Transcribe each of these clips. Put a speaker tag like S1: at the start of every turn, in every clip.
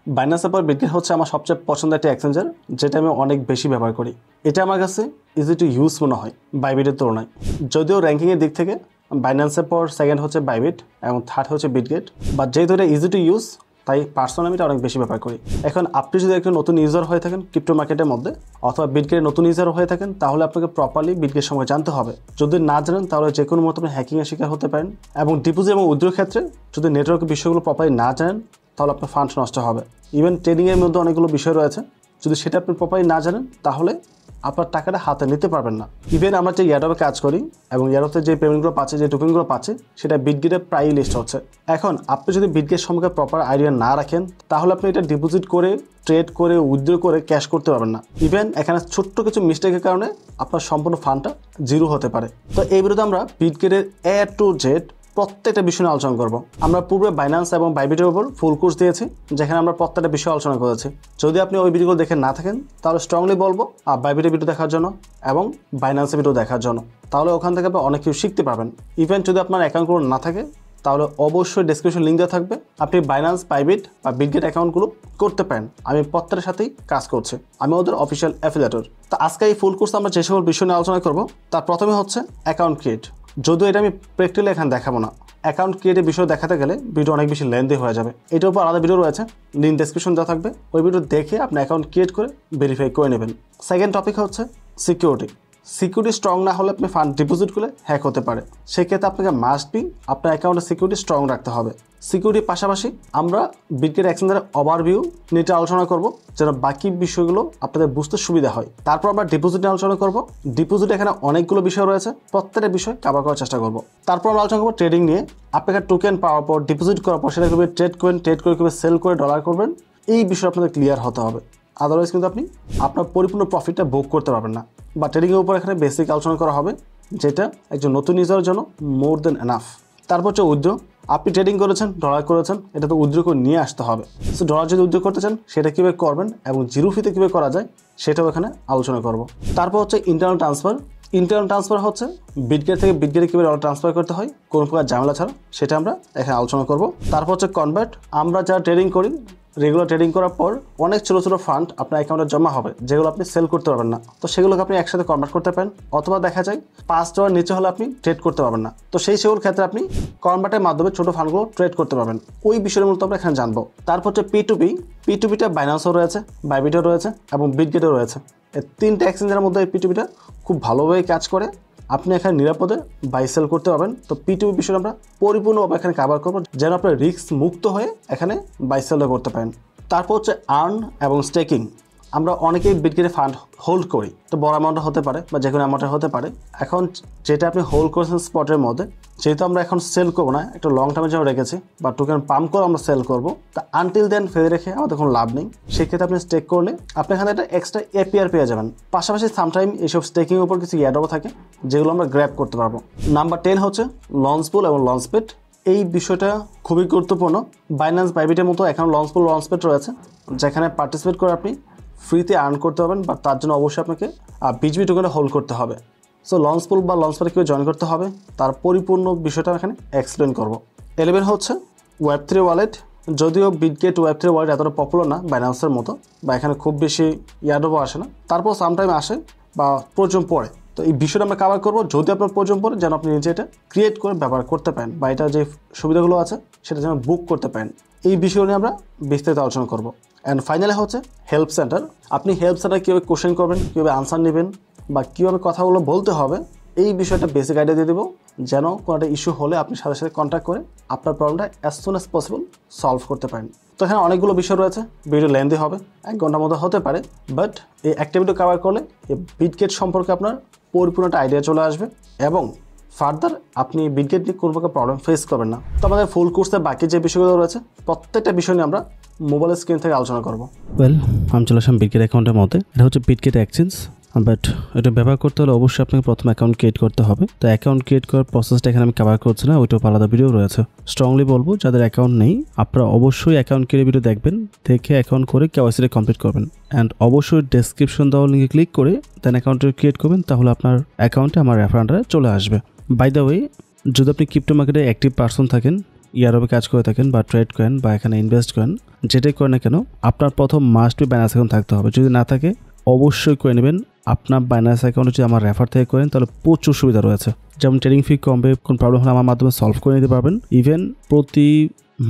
S1: বাইন্যান্সের পর বিটগেট হচ্ছে আমার সবচেয়ে পছন্দের একটা এক্সচেঞ্জার, যেটা আমি অনেক বেশি ব্যবহার করি। এটা আমার কাছে ইজি টু ইউজ মনে হয় বাইবিটের তুলনায়। যদিও র্যাঙ্কিংয়ের দিক থেকে বাইন্যান্সের পর সেকেন্ড হচ্ছে বাইবিট এবং থার্ড হচ্ছে বিটগেট, বাট যেহেতু এটা ইজি টু ইউজ তাই পার্সোনালি আমি এটা অনেক বেশি ব্যবহার করি। এখন আপনি যদি একটা নতুন ইউজার হয়ে থাকেন ক্রিপ্টো মার্কেটের মধ্যে, অথবা বিটগেটের নতুন ইউজার হয়ে থাকেন, তাহলে আপনাকে প্রপারলি বিটগেট সম্পর্কে জানতে হবে। যদি না জানেন তাহলে যে কোনো মতো আপনি হ্যাকিংয়ের শিকার হতে পারেন। এবং ডিপোজিট এবং উইথড্রর ক্ষেত্রে যদি নেটওয়ার্কের বিষয়গুলো প্রপারলি না জানেন তাহলে আপনার ফান্ড নষ্ট হবে। ইভেন ট্রেডিংয়ের মধ্যে অনেকগুলো বিষয় রয়েছে, যদি সেটা আপনি প্রপারলি না জানেন তাহলে আপনার টাকাটা হাতে নিতে পারবেন না। ইভেন আমরা যে ইয়ারডপে কাজ করি এবং ইয়ারডপে যে পেমেন্টগুলো পাচ্ছে, যে টোকেনগুলো পাচ্ছে, সেটা বিটগেটে প্রায়ই লিস্ট হচ্ছে। এখন আপনি যদি বিটগেট সম্পর্কে প্রপার আইডিয়া না রাখেন তাহলে আপনি এটা ডিপোজিট করে, ট্রেড করে, উইথড্র করে ক্যাশ করতে পারবেন না। ইভেন এখানে ছোট্ট কিছু মিস্টেকের কারণে আপনার সম্পূর্ণ ফান্ডটা জিরো হতে পারে। তো এই ভিডিওতে আমরা বিটগেটের A to Z প্রত্যেকটা বিষয় নিয়ে আলোচনা করবো। আমরা পূর্বে বাইন্যান্স এবং বাইবিটের উপর ফুল কোর্স দিয়েছি, যেখানে আমরা প্রত্যেকটা বিষয় আলোচনা করেছি। যদি আপনি ওই ভিডিওগুলো দেখে না থাকেন তাহলে স্ট্রংলি বলবো বাইবিটের ভিডিও দেখার জন্য এবং বাইন্যান্সের ভিডিও দেখার জন্য, তাহলে ওখান থেকে আপনি অনেক কিছু শিখতে পারবেন। ইভেন যদি আপনার অ্যাকাউন্টগুলো না থাকে তাহলে অবশ্যই ডেসক্রিপশন লিঙ্ক দেওয়া থাকবে, আপনি বাইন্যান্স, বাইবিট বা বিটগেট অ্যাকাউন্টগুলো করতে পারেন। আমি প্রত্যেকের সাথেই কাজ করছি, আমি ওদের অফিসিয়াল অ্যাফিলিয়েটর। তো আজকে এই ফুল কোর্স আমরা যে সকল বিষয় নিয়ে আলোচনা করবো তার প্রথমে হচ্ছে অ্যাকাউন্ট ক্রিয়েট। যদিও এটা আমি প্র্যাকটিক্যালি এখানে দেখাবো না, অ্যাকাউন্ট ক্রিয়েটের বিষয় দেখাতে গেলে ভিডিও অনেক বেশি লেন্দি হয়ে যাবে। এটার উপর আলাদা ভিডিও রয়েছে, লিঙ্ক ডেসক্রিপশন দেওয়া থাকবে, ওই ভিডিও দেখে আপনি অ্যাকাউন্ট ক্রিয়েট করে ভেরিফাই করে নেবেন। সেকেন্ড টপিক হচ্ছে সিকিউরিটি। সিকিউরিটি স্ট্রং না হলে আপনি ফান্ড ডিপোজিট করলে হ্যাক হতে পারে। সেক্ষেত্রে আপনাকে মাস্ট বি আপনার অ্যাকাউন্টের সিকিউরিটি স্ট্রং রাখতে হবে। সিকিউরিটির পাশাপাশি আমরা বিটগেট এক্সচেঞ্জের ওভারভিউ নিয়ে আলোচনা করব, যেন বাকি বিষয়গুলো আপনাদের বুঝতে সুবিধা হয়। তারপর আমরা ডিপোজিট নিয়ে আলোচনা করব। ডিপোজিট এখানে অনেকগুলো বিষয় রয়েছে, প্রত্যেকটা বিষয় কভার করার চেষ্টা করব। তারপর আমরা আলোচনা করবো ট্রেডিং নিয়ে। আপনাকে টোকেন পাওয়ার পর, ডিপোজিট করার পর সেটা কীভাবে ট্রেড করবেন, ট্রেড করে কীভাবে সেল করে ডলার করবেন, এই বিষয়ে আপনাদের ক্লিয়ার হতে হবে। আদারওয়াইজ কিন্তু আপনি আপনার পরিপূর্ণ প্রফিটটা ভোগ করতে পারবেন না। বা ট্রেডিংয়ের উপর এখানে বেসিক আলোচনা করা হবে, যেটা একজন নতুন ইউজারের জন্য মোর দেন এনাফ। তারপর হচ্ছে উইথড্র। আপনি ট্রেডিং করেছেন, ডলার করেছেন, এটা তো উইথড্র করে নিয়ে আসতে হবে। সো ডলার যদি উইথড্র করতে চান সেটা কীভাবে করবেন এবং জিরো ফিতে কীভাবে করা যায় সেটাও এখানে আলোচনা করব। তারপর হচ্ছে ইন্টারনাল ট্রান্সফার। ইন্টারনাল ট্রান্সফার হচ্ছে বিটগেট থেকে বিটগেটে কীভাবে ডলার ট্রান্সফার করতে হয় কোনো প্রকার ঝামেলা ছাড়া, সেটা আমরা এখানে আলোচনা করব। তারপর হচ্ছে কনভার্ট। আমরা যারা ট্রেডিং করি, রেগুলার ট্রেডিং করার পর অনেক ছোটো ছোটো ফান্ড আপনার অ্যাকাউন্টে জমা হবে, যেগুলো আপনি সেল করতে পারবেন না। তো সেগুলোকে আপনি একসাথে কনভার্ট করতে পারেন, অথবা দেখা যায় $5 নিচে হলে আপনি ট্রেড করতে পারবেন না। তো সেই সেগুলোর ক্ষেত্রে আপনি কনভার্টের মাধ্যমে ছোটো ফান্ডগুলো ট্রেড করতে পারবেন। ওই বিষয়ের মতো আমরা এখানে জানবো। তারপর হচ্ছে P2P। P2Pটা বাইন্যান্সও রয়েছে, বাইবিটও রয়েছে এবং বিটগেটও রয়েছে। এই তিনটা এক্সচেঞ্জের মধ্যে এই P2Pটা খুব ভালোভাবে কাজ করে, আপনি এখানে নিরাপদে বাই সেল করতে পারবেন। তো P2P বিষয়টা আমরা পরিপূর্ণভাবে এখানে কভার করবো, যেন আপনার রিস্ক মুক্ত হয়ে এখানে বাই সেলও করতে পারেন। তারপর হচ্ছে আর্ন এবং স্টেকিং। আমরা অনেকেই বিটগেটে ফান্ড হোল্ড করি, তো বড় অ্যামাউন্টে হতে পারে বা যে কোনো অ্যামাউন্টে হতে পারে। এখন যেটা আপনি হোল্ড করেছেন স্পটের মধ্যে, যেহেতু আমরা এখন সেল করবো না, একটা লং টার্মের জন্য রেখেছি বা টোকেন পাম্প করে আমরা সেল করবো, তা আনটিল দেন ফেলে রেখে আমাদের কোনো লাভ নেই। সেক্ষেত্রে আপনি স্টেক করলে আপনি এখানে একটা এক্সট্রা APR পেয়ে যাবেন। পাশাপাশি সামটাইম এইসব স্টেকিংয়ের উপর কিছু অ্যাডও থাকে, যেগুলো আমরা গ্র্যাব করতে পারবো। নাম্বার 10 হচ্ছে লঞ্চপুল এবং লঞ্চপ্যাড। এই বিষয়টা খুবই গুরুত্বপূর্ণ। বাইন্যান্স, বাইবিটের মতো এখন লঞ্চপুল, লঞ্চপ্যাড রয়েছে, যেখানে পার্টিসিপেট করে আপনি ফ্রিতে আর্ন করতে পারবেন, বা তার জন্য অবশ্যই আপনাকে BGB টোকেনে হোল্ড করতে হবে। সো লঞ্চপুল বা লঞ্চপ্যাডে কীভাবে জয়েন করতে হবে তার পরিপূর্ণ বিষয়টা এখানে এক্সপ্লেন করবো। 11 হচ্ছে Web3 ওয়ালেট। যদিও বিটগেট Web3 ওয়ালেট এতটা পপুলার না বাইন্যান্সের মতো, বা এখানে খুব বেশি ইয়ার্ডও আসে না, তারপর সামটাইম আসে বা প্রয়োজন পড়ে। তো এই বিষয়টা আমরা কভার করবো, যদি আপনার প্রয়োজন পড়ে যেন আপনি নিজে এটা ক্রিয়েট করে ব্যবহার করতে পারেন, বা এটা যে সুবিধাগুলো আছে সেটা যেন বুক করতে পারেন। এই বিষয় নিয়ে আমরা বিস্তারিত আলোচনা করবো। অ্যান্ড ফাইনালি হচ্ছে হেল্প সেন্টার। আপনি হেল্প সেন্টার কীভাবে কোশ্চেন করবেন, কীভাবে আনসার নেবেন, বা কীভাবে কথাগুলো বলতে হবে, এই বিষয়টা বেসিক আইডিয়া দিয়ে দেবো, যেন কোনো একটা ইস্যু হলে আপনি সাথে সাথে কন্ট্যাক্ট করে আপনার প্রবলেমটা as soon as possible solve করতে পারেন। তো এখানে অনেকগুলো বিষয় রয়েছে, ভিডিও লেন্দি হবে, 1 ঘন্টার মতো হতে পারে, বাট এই অ্যাক্টিভিটি কভার করলে এই বিটগেট সম্পর্কে আপনার পরিপূর্ণ একটা আইডিয়া চলে আসবে, এবং ফার্দার আপনি বিটগেট নিয়ে কোনো প্রকার প্রবলেম ফেস করবেন না। তো আমাদের ফুল কোর্সে বাকি যে বিষয়গুলো রয়েছে প্রত্যেকটা বিষয় নিয়ে আমরা মোবাইল স্ক্রিন থেকে আলোচনা করবো।
S2: আমি চলে আসলাম বিটগেট অ্যাকাউন্টের মধ্যে। এটা হচ্ছে বিটগেট এক্সচেঞ্জ, বাট এটা ব্যবহার করতে হলে অবশ্যই আপনাকে প্রথমে অ্যাকাউন্ট ক্রিয়েট করতে হবে। তো অ্যাকাউন্ট ক্রিয়েট করার প্রসেসটা এখানে আমি কভার করছি না, ওইটাও আলাদা ভিডিও রয়েছে। স্ট্রংলি বলবো যাদের অ্যাকাউন্ট নেই আপনারা অবশ্যই অ্যাকাউন্ট ক্রিয়েট ভিডিও দেখবেন, দেখে অ্যাকাউন্ট করে KYC কমপ্লিট করবেন, অ্যান্ড অবশ্যই ডেসক্রিপশন দেওয়া লিঙ্কে ক্লিক করে দেন অ্যাকাউন্টটা ক্রিয়েট করবেন, তাহলে আপনার অ্যাকাউন্টে আমার রেফারেন্ডারে চলে আসবে। বাই দ্য ওয়ে, যদি আপনি ক্রিপ্টো মার্কেটে অ্যাক্টিভ পার্সন থাকেন ইয়ারোবে কাজ করে থাকেন বা ট্রেড করেন বা এখানে ইনভেস্ট করেন, যেটাই করেন না কেন আপনার প্রথম মাস্ট বি বাইন্যান্স অ্যাকাউন্ট থাকতে হবে। যদি না থাকে অবশ্যই করে নেবেন। আপনার বাইন্যান্স অ্যাকাউন্টে যদি আমার রেফার থেকে করেন তাহলে প্রচুর সুবিধা রয়েছে, যেমন ট্রেডিং ফি কমবে, কোন প্রবলেম হলে আমার মাধ্যমে সলভ করে নিতে পারবেন। ইভেন প্রতি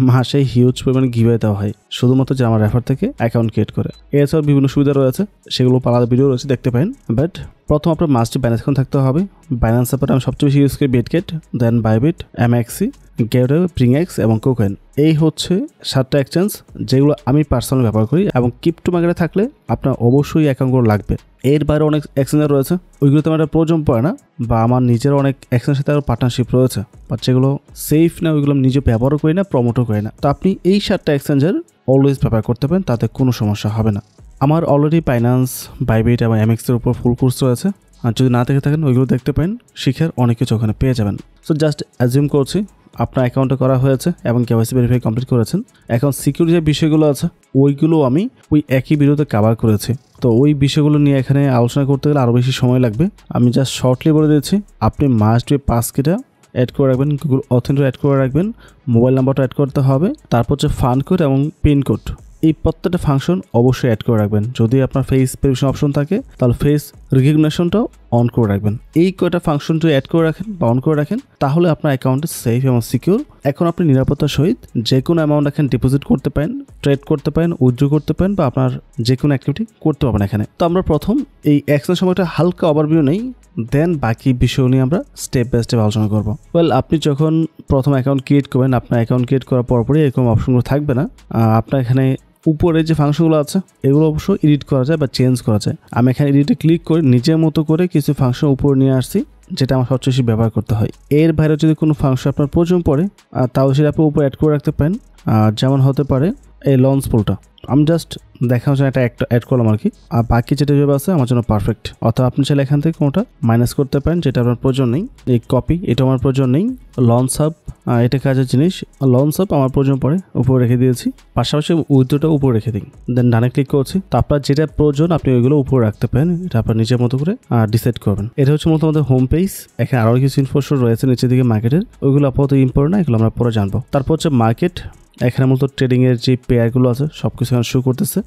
S2: মাসে হিউজ পরিমাণে গিভওয়ে দেওয়া হয় শুধুমাত্র যে আমার রেফার থেকে অ্যাকাউন্ট ক্রিয়েট করে। এছাড়াও বিভিন্ন সুবিধা রয়েছে, সেগুলো আলাদা ভিডিও রয়েছে, দেখতে পারেন। বাট প্রথম আপনার মাস্ট বাইন্যান্স অ্যাকাউন্ট থাকতে হবে। বাইন্যান্স অ্যাপে আমি সবচেয়ে বেশি ইউজ করি বিটগেট, দেন বাইবিট, এমএক্সি, গেটওয়ে, প্রিংএক্স এবং কোকয়েন। এই হচ্ছে 7টা এক্সচেঞ্জ যেগুলো আমি পার্সোনালি ব্যবহার করি, এবং ক্রিপ্টো মার্কেটে থাকলে আপনার অবশ্যই অ্যাকাউন্টগুলো লাগবে। এর বাইরে অনেক এক্সচেঞ্জার রয়েছে, ওইগুলোতে আমার প্রয়োজন পড়ে না, বা আমার নিজের অনেক এক্সচেঞ্জের সাথে আরও পার্টনারশিপ রয়েছে, বাট যেগুলো সেফ না ওইগুলো আমি নিজে ব্যবহারও করি না, প্রমোটও করি না। তো আপনি এই 7টা এক্সচেঞ্জের অলওয়েজ ব্যবহার করতে পারেন, তাতে কোনো সমস্যা হবে না। আমার অলরেডি বাইন্যান্স, বাইবিট এবং এমএক্সের উপর ফুল কোর্স রয়েছে, আর যদি না দেখে থাকেন ওইগুলো দেখতে পারেন, শিখে অনেক কিছু ওখানে পেয়ে যাবেন। সো জাস্ট অ্যাজিউম করছি আপনার অ্যাকাউন্টে করা হয়েছে এবং কেওয়াইসি ভেরিফাই কমপ্লিট করেছেন। এখন সিকিউরিটি যে বিষয়গুলো আছে ওইগুলো আমি ওই একই ভিডিওতে কভার করেছি, তো ওই বিষয়গুলো নিয়ে এখানে আলোচনা করতে গেলে আরও বেশি সময় লাগবে। আমি জাস্ট শর্টলি বলে দিচ্ছি, আপনি মাস্ট বি পাসকিটা অ্যাড করে রাখবেন, গুগল অথেন্টিকেটর অ্যাড করে রাখবেন, মোবাইল নাম্বারটা অ্যাড করতে হবে, তারপর হচ্ছে ফান্ড কোড এবং পিন কোড। এই প্রত্যেকটা ফাংশন অবশ্যই অ্যাড করে রাখবেন। যদি আপনার ফেস ভেরিফিকেশন অপশন থাকে তাহলে ফেস রিকগনিশনটাও অন করে রাখবেন। এই কয়টা ফাংশন যদি অ্যাড করে রাখেন বা অন করে রাখেন তাহলে আপনার অ্যাকাউন্টে সেফ এবং সিকিউর। এখন আপনি নিরাপত্তার সহিত যে কোনো অ্যামাউন্ট এখানে ডিপোজিট করতে পারেন, ট্রেড করতে পারেন, উইথড্র করতে পারেন, বা আপনার যে কোনো অ্যাক্টিভিটি করতে পারবেন এখানে। তো আমরা প্রথম এই এক্সচেঞ্জ সময়টা হালকা ওভারভিউ নেই, দেন বাকি বিষয় নিয়ে আমরা স্টেপ বাই স্টেপ আলোচনা করবো। ওয়েল, আপনি যখন প্রথম অ্যাকাউন্ট ক্রিয়েট করবেন, আপনার অ্যাকাউন্ট ক্রিয়েট করার পরপরই এরকম অপশনগুলো থাকবে না। আপনার এখানে উপরে যে ফাংশনগুলো আছে এগুলো অবশ্য এডিট করা যায় বা চেঞ্জ করা যায়। আমি এখানে এডিটে ক্লিক করে নিজের মতো করে কিছু ফাংশন উপরে নিয়ে আসছি, যেটা আমার সবচেয়ে বেশি ব্যবহার করতে হয়। এর বাইরে যদি কোনো ফাংশন আপনার প্রয়োজন পড়ে তাও সেটা আপনি উপরে অ্যাড করে রাখতে পারেন। যেমন হতে পারে এই লঞ্চ পুলটা, আমি জাস্ট দেখানোর জন্য একটা অ্যাড করলাম আর কি। আর বাকি যেটা যেভাবে আছে আমার জন্য পারফেক্ট। অর্থাৎ আপনি চাইলে এখান থেকে কোনোটা মাইনাস করতে পারেন, যেটা আপনার প্রয়োজন নেই। এই কপি, এটা আমার প্রয়োজন নেই। লঞ্চ হাব, এটা কাজের জিনিস। লঞ্চ হাব আমার প্রয়োজন পড়ে, উপরে রেখে দিয়েছি। পাশাপাশি উইথড্রটা উপরে রেখে দিন, দেন ডানে ক্লিক করছি। তো আপনার যেটা প্রয়োজন আপনি ওইগুলো উপরে রাখতে পারেন, এটা আপনার নিজের মতো করে ডিসাইড করবেন। এটা হচ্ছে মূলত আমাদের হোম পেজ। এখানে আরও কিছু ইনফরমেশন রয়েছে নিচের দিকে মার্কেটের, ওইগুলো আপাতত ইম্পর্টেন্ট না, এগুলো আমরা পরে জানবো। তারপর হচ্ছে মার্কেট, এখানে মূলত ট্রেডিংয়ের যে পেয়ারগুলো আছে সব কিছু এখানে শো করতেছে।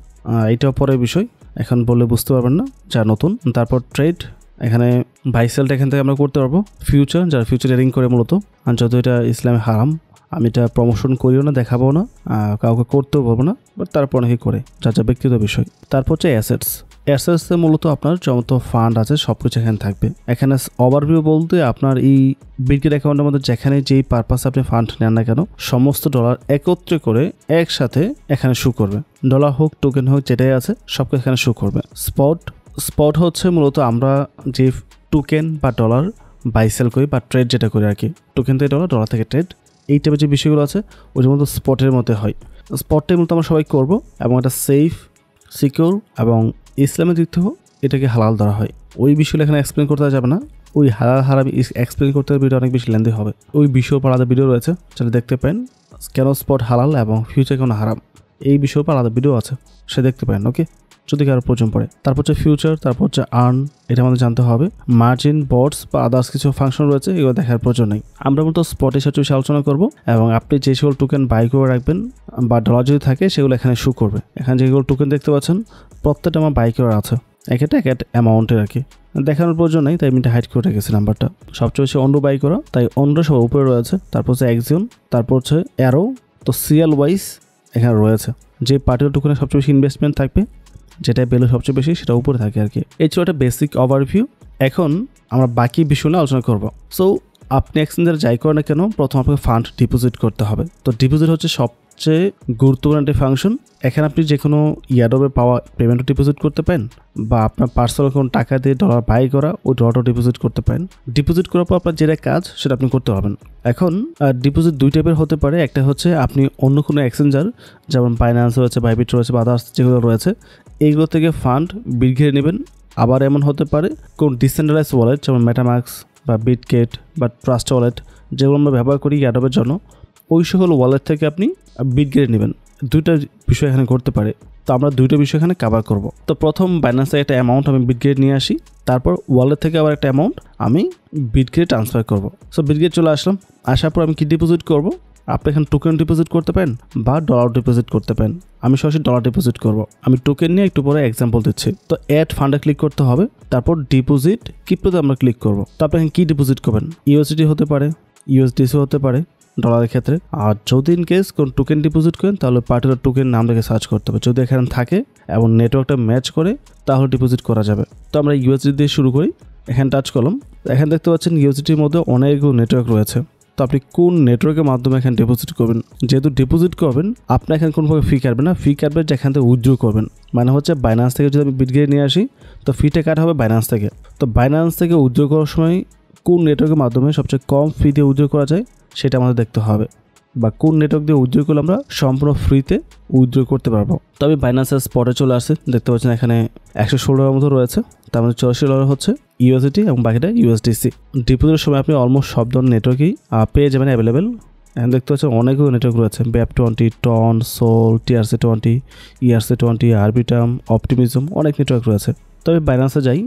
S2: এইটাও পরের বিষয়, এখন বললে বুঝতে পারবেন না, যা নতুন। তারপর ট্রেড, এখানে বাই সেলটা এখান থেকে আমরা করতে পারবো। ফিউচার, যারা ফিউচার ট্রেডিং করে মূলত, আর যত এটা ইসলামে হারাম, আমি এটা প্রমোশন করিও না, দেখাবো না, কাউকে করতেও পারবো না, বাট তারপর অনেকে করে, যা যা ব্যক্তিগত বিষয়। তারপর হচ্ছে অ্যাসেটস। অ্যাসেটসে মূলত আপনার যত ফান্ড আছে সব কিছু এখানে থাকবে। এখানে ওভারভিউ বলতে আপনার এই বিটগেট অ্যাকাউন্টের মধ্যে যেখানে যেই পারপাসে আপনি ফান্ড নেন না কেন সমস্ত ডলার একত্রে করে একসাথে এখানে শো করবে। ডলার হোক, টোকেন হোক, যেটাই আছে সব কিছু এখানে শো করবে। স্পট হচ্ছে মূলত আমরা যে টোকেন বা ডলার বাই সেল করি বা ট্রেড যেটা করি আর কি, টোকেন থেকে ডলার, ডলার থেকে ট্রেড, এই টাইপের যে বিষয়গুলো আছে ওইটার মধ্যে স্পটের মধ্যে হয়। স্পটটাই মূলত আমরা সবাই করবো, এবং এটা সেফ, সিকিউর এবং ইসলামের দিক থেকেও এটাকে হালাল ধরা হয়। ওই বিষয়গুলো এখানে এক্সপ্লেন করতে যাবে না, ওই হালাল হারাম এক্সপ্লেন করতে ভিডিও অনেক বেশি লেন্দি হবে। ওই বিষয়ের উপর আলাদা ভিডিও রয়েছে, যেটা দেখতে পারেন, কেন স্পট হালাল এবং ফিউচার কেন হারাম, এই বিষয়ের উপর আলাদা ভিডিও আছে, সে দেখতে পারেন। ওকে, যদি কারো প্রয়োজন পড়ে। তারপর হচ্ছে ফিউচার, তারপর হচ্ছে আর্ন, এটা আমাদের জানতে হবে। মার্জিন, বটস বা আদার্স কিছু ফাংশন রয়েছে, এগুলো দেখার প্রয়োজন নেই। আমরা মূলত স্পটের সাথে বেশি আলোচনা করবো, এবং আপনি যে সকল টোকেন বাই করে রাখবেন বা ডলার যদি থাকে সেগুলো এখানে শো করবে। এখানে যেগুলো টোকেন দেখতে পাচ্ছেন প্রত্যেকটা আমার বাই করা আছে, এক অ্যামাউন্টের আর কি, দেখানোর প্রয়োজন নেই, তাই আমি এটা হাইড করে রেখেছি নাম্বারটা। সবচেয়ে বেশি অন্ড বাই করা, তাই অন্ড সব উপরে রয়েছে। তারপর হচ্ছে এক্সিয়ন, তারপর হচ্ছে অ্যারো। তো সিএল ওয়াইজ এখানে রয়েছে, যে পার্টিকুলার টোকেনে সবচেয়ে বেশি ইনভেস্টমেন্ট থাকবে, যেটা ভ্যালু সবচেয়ে বেশি সেটা উপরে থাকে আর কি। এই ছিল একটা বেসিক ওভারভিউ। এখন আমরা বাকি বিষয় নিয়ে আলোচনা করবো। সো আপনি এক্সচেঞ্জারে যাই করেন না কেন, প্রথম আপনাকে ফান্ড ডিপোজিট করতে হবে। তো ডিপোজিট হচ্ছে সবচেয়ে গুরুত্বপূর্ণ একটা ফাংশন। এখানে আপনি যে কোনো ইয়াডবে পাওয়া পেমেন্টও ডিপোজিট করতে পারেন, বা আপনার পার্সোনাল কোনো টাকা দিয়ে ডলার বাই করা ওই ডলারও ডিপোজিট করতে পারেন। ডিপোজিট করার পর আপনার যেটা কাজ সেটা আপনি করতে পারবেন। এখন ডিপোজিট দুই টাইপের হতে পারে। একটা হচ্ছে আপনি অন্য কোনো এক্সচেঞ্জার, যেমন বাইন্যান্স রয়েছে, বাইবিট রয়েছে, বা আদার্স যেগুলো রয়েছে, এইগুলো থেকে ফান্ড বিটঘিরে নেবেন। আবার এমন হতে পারে কোন ডিসেন্ট্রালাইজ ওয়ালেট, যেমন মেটামাক্স বা বিটগেট বা ট্রাস্ট ওয়ালেট, যেগুলো আমরা ব্যবহার করি ইয়াডবের জন্য, ওই সকল ওয়ালেট থেকে আপনি বিটঘিরে নেবেন। দুইটা বিষয় এখানে করতে পারে, তো আমরা দুইটা বিষয় এখানে কভার করব। তো প্রথম বাইন্যান্সে একটা অ্যামাউন্ট আমি বিটগেট নিয়ে আসি, তারপর ওয়ালেট থেকে আবার একটা অ্যামাউন্ট আমি বিটগেট ট্রান্সফার করব। সো বিটগেট চলে আসলাম, আসার পর আমি কি ডিপোজিট করব, আপনি এখানে টোকেন ডিপোজিট করতে পারেন বা ডলার ডিপোজিট করতে পারেন। আমি সরাসরি ডলার ডিপোজিট করব। আমি টোকেন নিয়ে একটু পরে এক্সাম্পল দিচ্ছি। তো অ্যাড ফান্ডে ক্লিক করতে হবে, তারপর ডিপোজিট ক্রিপ্টোতে আমরা ক্লিক করব। তো আপনি এখানে কী ডিপোজিট করবেন? ইউএসডি হতে পারে, ইউএসডিসি হতে পারে ডলারের ক্ষেত্রে। আর যদি ইন কেস কোন টোকেন ডিপোজিট করেন তাহলে পার্টিকুলার টোকেন নাম দেখে সার্চ করতে হবে। যদি এখানে থাকে এবং নেটওয়ার্কটা ম্যাচ করে তাহলে ডিপোজিট করা যাবে। তো আমরা ইউএসডি দিয়ে শুরু করি। এখানে টাচ করলাম, এখানে দেখতে পাচ্ছেন ইউএসডির মধ্যে অনেকগুলো নেটওয়ার্ক রয়েছে। তো আপনি কোন নেটওয়ার্কের মাধ্যমে এখানে ডিপোজিট করবেন? যেহেতু ডিপোজিট করবেন আপনি এখানে কোনোভাবে ফি কাটবেন না, ফি কাটবে যেখান থেকে উইথড্র করবেন। মানে হচ্ছে বাইন্যান্স থেকে যদি আমি বিটগেট নিয়ে আসি তো ফিটা কাটা হবে বাইন্যান্স থেকে। তো বাইন্যান্স থেকে উইথড্র করার সময় কোন নেটওয়ার্কের মাধ্যমে সবচেয়ে কম ফি দিয়ে উইথড্র করা যায় সেটা আমাদের দেখতে হবে, বা কোন নেটওয়ার্ক দিয়ে উইথড্র করলে আমরা সম্পূর্ণ ফ্রিতে উইথড্র করতে পারবো। তো আমি বাইন্যান্সের স্পটে চলে আসছি, দেখতে পাচ্ছেন এখানে $116 মতো রয়েছে। তার মধ্যে $84 হচ্ছে ইউএসডি এবং বাকিটা ইউএসডিসি। ডিপোজিটের সময় আপনি অলমোস্ট সব ধরনের নেটওয়ার্কই পেয়ে যাবেন অ্যাভেলেবেল। এখন দেখতে পাচ্ছেন অনেকগুলো নেটওয়ার্ক রয়েছে, BEP20, Ton, Sol, TRC20, ERC20, Arbitrum, Optimism, অনেক নেটওয়ার্ক রয়েছে। তবে বাইন্যান্সে যাই,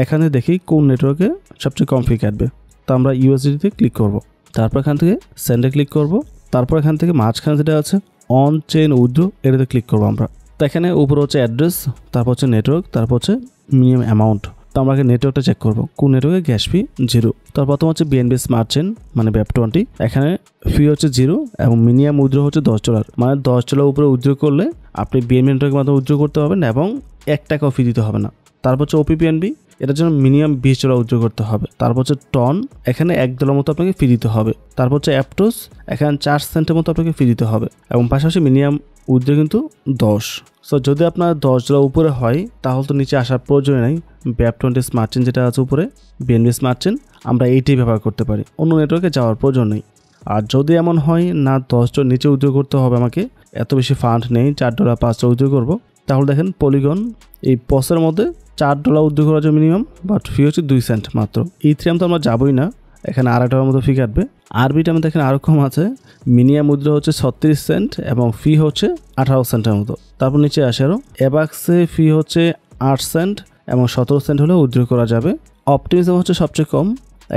S2: এখানে দেখি কোন নেটওয়ার্কে সবচেয়ে কম ফি কাটবে। তো আমরা ইউএসডিতে ক্লিক করব, তারপর এখান থেকে সেন্ডে ক্লিক করব, তারপর এখান থেকে মাঝখানে যেটা আছে অন চেইন উইথড্র এটাতে ক্লিক করবো আমরা। তো এখানে উপরে হচ্ছে অ্যাড্রেস, তারপর হচ্ছে নেটওয়ার্ক, তারপর হচ্ছে মিনিমাম অ্যামাউন্ট। তো আমরা নেটওয়ার্কটা চেক করবো, কোন নেটওয়ার্কে গ্যাস ফি 0। তার প্রথম হচ্ছে BNB স্মার্ট চেইন মানে BEP20, এখানে ফি হচ্ছে 0 এবং মিনিমাম উইথড্র হচ্ছে $10। মানে $10 উপরে উইথড্র করলে আপনি BNB নেটওয়ার্কের মাধ্যমে উইথড্র করতে পারবেন এবং 1 টাকাও ফি দিতে হবে না। তারপর হচ্ছে OPPNB, এটার জন্য মিনিমাম $20 উইথড্র করতে হবে। তারপর হচ্ছে টন, এখানে $1 মতো আপনাকে ফি দিতে হবে। তারপর হচ্ছে অ্যাপটোস, এখানে 4 সেন্টের মতো আপনাকে ফি দিতে হবে এবং পাশাপাশি মিনিমাম উইথড্র কিন্তু 10। সো যদি আপনার $10 উপরে হয় তাহলে তো নিচে আসার প্রয়োজন নেই। BEP20 স্মার্ট চেইন যেটা আছে উপরে BNB স্মার্ট চেইন, আমরা এইটাই ব্যবহার করতে পারি, অন্য নেটওয়ার্কে যাওয়ার প্রয়োজন নেই। আর যদি এমন হয় না $10 নিচে উইথড্র করতে হবে, আমাকে এত বেশি ফান্ড নেই, $4 $5 উইথড্র করবো, তাহলে দেখেন পলিগন এই পসের মধ্যে $4 উইথড্র করার জন্য মিনিমাম, বাট ফি হচ্ছে 2 সেন্ট মাত্র। ইথিরিয়াম তো আমরা যাবোই না, এখানে $8 মতো ফি কাটবে। আরবিটামে দেখেন আরও কম আছে, মিনিমাম উইথড্র হচ্ছে 36 সেন্ট এবং ফি হচ্ছে 18 সেন্টের মতো। তারপর নিচে আসে আরও এবাক্সে ফি হচ্ছে 8 সেন্ট এবং 17 সেন্ট হলে উইথড্র করা যাবে। অপটিমিজম হচ্ছে সবচেয়ে কম,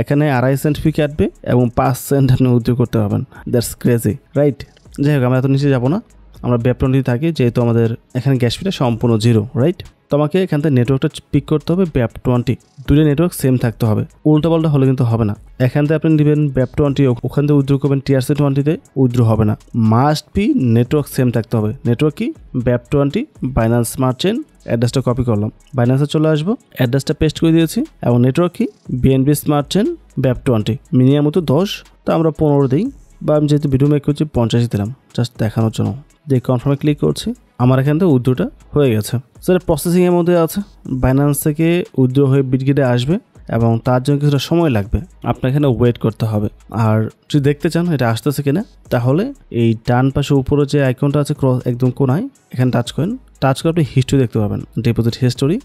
S2: এখানে 2.5 সেন্ট ফি কাটবে এবং 5 সেন্ট আপনি উইথড্র করতে পারবেন। That's crazy, right? যাই হোক, আমরা এত নিচে যাবো না, আমরা BEP20 থাকি, যেহেতু আমাদের এখানে গ্যাস ফিটা সম্পূর্ণ 0, রাইট? তো আমাকে এখান থেকে নেটওয়ার্কটা পিক করতে হবে BEP20, দুটো নেটওয়ার্ক সেম থাকতে হবে, উল্টাপাল্টা হলে কিন্তু হবে না। এখান থেকে আপনি নেবেন BEP20, ওখান থেকে উইথড্র করবেন TRC20তে, উইথড্র হবে না। মাস্ট বি নেটওয়ার্ক সেম থাকতে হবে। নেটওয়ার্ক কি? BEP20 Binance smart chain. অ্যাড্রেসটা কপি করলাম, বাইন্যান্সে চলে আসবো, অ্যাড্রেসটা পেস্ট করে দিয়েছি এবং নেটওয়ার্ক কি? BNB smart chain BEP20, minimum তো 10, তো আমরা 15 দিই, বা আমি যেহেতু ভিডিও মেক করছি 50 দিলাম জাস্ট দেখানোর জন্য। যে কনফার্মে ক্লিক করছি, আমার এখান থেকে উইথড্রটা হয়ে গেছে। সেটা প্রসেসিংয়ের মধ্যে আছে, বাইন্যান্স থেকে উইথড্র হয়ে বিটগেটে আসবে এবং তার জন্য কিছুটা সময় লাগবে, আপনার এখানে ওয়েট করতে হবে। আর যদি দেখতে চান এটা আসতেছে কিনা, তাহলে এই ডান পাশে উপরে যে আইকনটা আছে একদম কোনায়, এখানে টাচ করেন, টাচ করে আপনি হিস্ট্রি দেখতে পাবেন, ডিপোজিট হিস্টোরি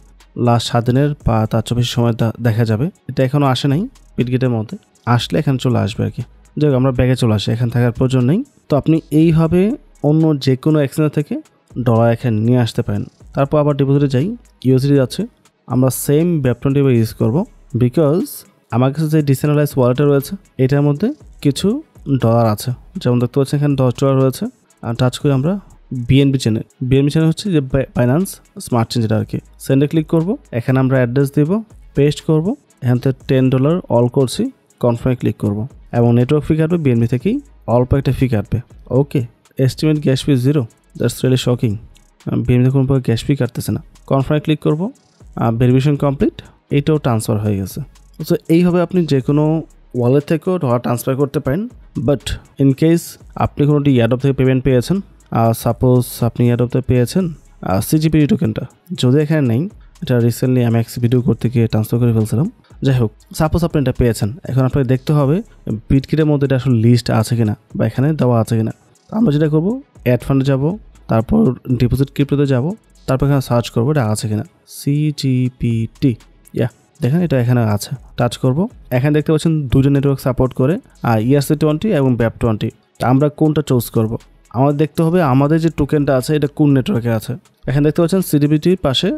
S2: লাস্ট 7 দিনের বা তার চেয়ে বেশি সময় দেখা যাবে। এটা এখনও আসে নাই বিটগেটের মধ্যে, আসলে এখানে চলে আসবে আর কি। যাই হোক, আমরা ব্যাগে চলে আসি, এখানে থাকার প্রয়োজন নেই। তো আপনি এইভাবে অন্য যে কোনো এক্সচেঞ্জ থেকে ডলার এখানে নিয়ে আসতে পারেন। তারপর আবার ডিপোজিটে যাই, ইউএসডি আছে, আমরা সেম BEP20 ইউজ করব, বিকজ আমার কাছে যে ডিসেন্ট্রালাইজ ওয়ালেটে রয়েছে এটার মধ্যে কিছু ডলার আছে, যেমন দেখতে পাচ্ছেন এখানে $10 রয়েছে। আর টাচ করে আমরা BNB চেনে, BNB চেনে হচ্ছে যে বাইন্যান্স স্মার্ট চেইন যেটা আর কি। সেন্ডে ক্লিক করব, এখানে আমরা অ্যাড্রেস দেব, পেস্ট করব, এখান থেকে $10 অল করছি, কনফার্মে ক্লিক করব এবং নেটওয়ার্ক ফি কাটবে BNB থেকেই, অল্প একটা ফি কাটবে। Okay, estimate gas fee 0, that's really shocking. BNB কোনো গ্যাস ফি কাটতেছে না, কনফার্মে ক্লিক করব, ভেরিফিকেশন কমপ্লিট, এইটাও ট্রান্সফার হয়ে গেছে। তো এইভাবে আপনি যে কোনো ওয়ালেট থেকেও ডলার ট্রান্সফার করতে পারেন। বাট ইন কেস আপনি কোনোটি অ্যাডপ থেকে পেমেন্ট পেয়েছেন, সাপোজ আপনি অ্যাডপ থেকে পেয়েছেন CGPD টোকেনটা, যদি এখানে নেই, এটা রিসেন্টলি আমি এক ভিডিও করতে গিয়ে ট্রান্সফার করে ফেলছিলাম। যাই হোক, সাপোজ আপনি এটা পেয়েছেন, এখন আপনাকে দেখতে হবে বিটগেটের মধ্যে এটা আসলে লিস্ট আছে কিনা বা এখানে দেওয়া আছে কিনা। আমরা যেটা করবো, অ্যাড ফান্ডে যাব, তারপর ডিপোজিট ক্রিপ্টোতে যাব, তারপর এখানে সার্চ করবো এটা আছে কিনা, CGPT, দেখেন এটা এখানে আছে, টাচ করব। এখানে দেখতে পাচ্ছেন দুটো নেটওয়ার্ক সাপোর্ট করে, আর ERC20 এবং BEP20। আমরা কোনটা চুজ করব? আমাদের দেখতে হবে আমাদের যে টোকেনটা আছে এটা কোন নেটওয়ার্কে আছে। এখানে দেখতে পাচ্ছেন CGPTর পাশে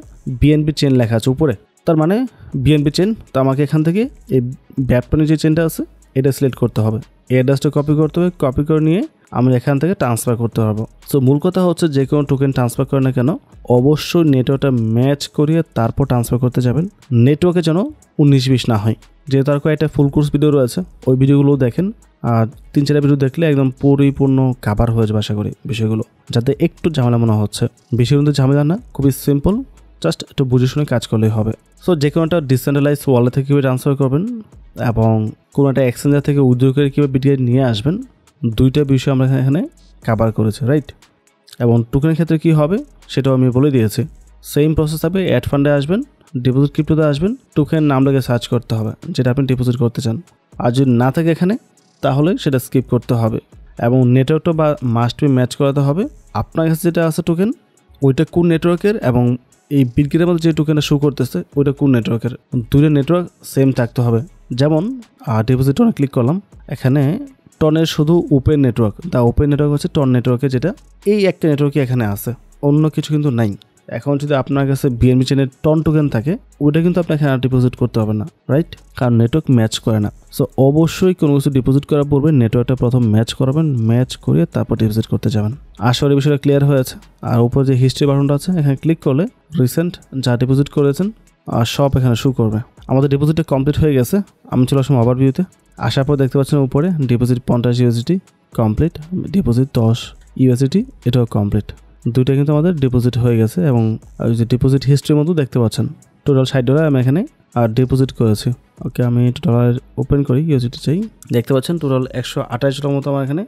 S2: BNB চেইন লেখা আছে উপরে, তার মানে BNB চেইন। তো আমাকে এখান থেকে এই BEP20 যে চেইনটা আছে এটা সিলেক্ট করতে হবে। এই অ্যাড্রেসটা কপি করতে হবে, কপি করে নিয়ে আমরা এখান থেকে ট্রান্সফার করতে পারবো। সো মূল কথা হচ্ছে যে কোনো টোকেন ট্রান্সফার করে না কেন অবশ্যই নেটওয়ার্কটা ম্যাচ করিয়ে তারপর ট্রান্সফার করতে যাবেন, নেটওয়ার্কে যেন 19-20 না হয়। যেহেতু আর কয়েকটা ফুল কোর্স ভিডিও রয়েছে, ওই ভিডিওগুলোও দেখেন, আর 3-4 ভিডিও দেখলে একদম পরিপূর্ণ কাভার হয়ে যাবে আশা করি বিষয়গুলো, যাতে একটু ঝামেলা মনে হচ্ছে। বেশি কিন্তু ঝামেলা না, খুবই সিম্পল, জাস্ট একটু বুঝে শুনে কাজ করলেই হবে। সো যে কোনো একটা ডিসেন্ট্রালাইজ ওয়ালেট থেকে কীভাবে ট্রান্সফার করবেন এবং কোনো একটা এক্সচেঞ্জার থেকে উইথড্র করে কীভাবে বিটগেট নিয়ে আসবেন, দুইটা বিষয় আমরা এখানে কাভার করেছি, রাইট। এবং টোকেনের ক্ষেত্রে কী হবে সেটাও আমি বলে দিয়েছি। সেম প্রসেস হবে, অ্যাড ফান্ডে আসবেন, ডিপোজিট ক্রিপ্টোতে আসবেন, টোকেন নামটাকে সার্চ করতে হবে যেটা আপনি ডিপোজিট করতে চান। আর যদি না থাকে এখানে তাহলে সেটা স্কিপ করতে হবে এবং নেটওয়ার্কটা বা মাস্ট বি ম্যাচ করাতে হবে। আপনার কাছে যেটা আছে টোকেন ওইটা কোন নেটওয়ার্কের এবং এই বিটগেটের মধ্যে যে টোকেনটা শো করতেছে ওইটা কোন নেটওয়ার্কের, দুটো নেটওয়ার্ক সেম থাকতে হবে। যেমন ডিপোজিট টনে ক্লিক করলাম, এখানে টনের শুধু ওপেন নেটওয়ার্ক, দা ওপেন নেটওয়ার্ক হচ্ছে টন নেটওয়ার্কে, যেটা এই একটা নেটওয়ার্কই এখানে আছে, অন্য কিছু কিন্তু নাই। এখন যদি আপনার কাছে বিএনবি চেনের টন টোকেন থাকে ওইটা কিন্তু আপনাকে আর ডিপোজিট করতে হবে না, রাইট, কারণ নেটওয়ার্ক ম্যাচ করে না। সো অবশ্যই কোনো কিছু ডিপোজিট করার পূর্বে নেটওয়ার্কটা প্রথম ম্যাচ করাবেন, ম্যাচ করিয়ে তারপর ডিপোজিট করতে যাবেন। আশা করি বিষয়টা ক্লিয়ার হয়েছে। আর উপর যে হিস্ট্রি বাটনটা আছে এখানে ক্লিক করলে রিসেন্ট যা ডিপোজিট করেছেন আর সব এখানে শো করবে। আমাদের ডিপোজিটটা কমপ্লিট হয়ে গেছে। আমি চলে আসলাম ওভারভিউতে, আসার পর দেখতে পাচ্ছেন উপরে deposit 50 USDT complete, deposit 10 USDT এটাও কমপ্লিট, দুইটা কিন্তু আমাদের ডিপোজিট হয়ে গেছে। এবং যে ডিপোজিট হিস্ট্রির মধ্যে দেখতে পাচ্ছেন টোটাল $60 আমি এখানে আর ডিপোজিট করেছি। ওকে, আমি ডলার ওপেন করি, ইউএসডিটি চাই, দেখতে পাচ্ছেন টোটাল $128 মতো আমার এখানে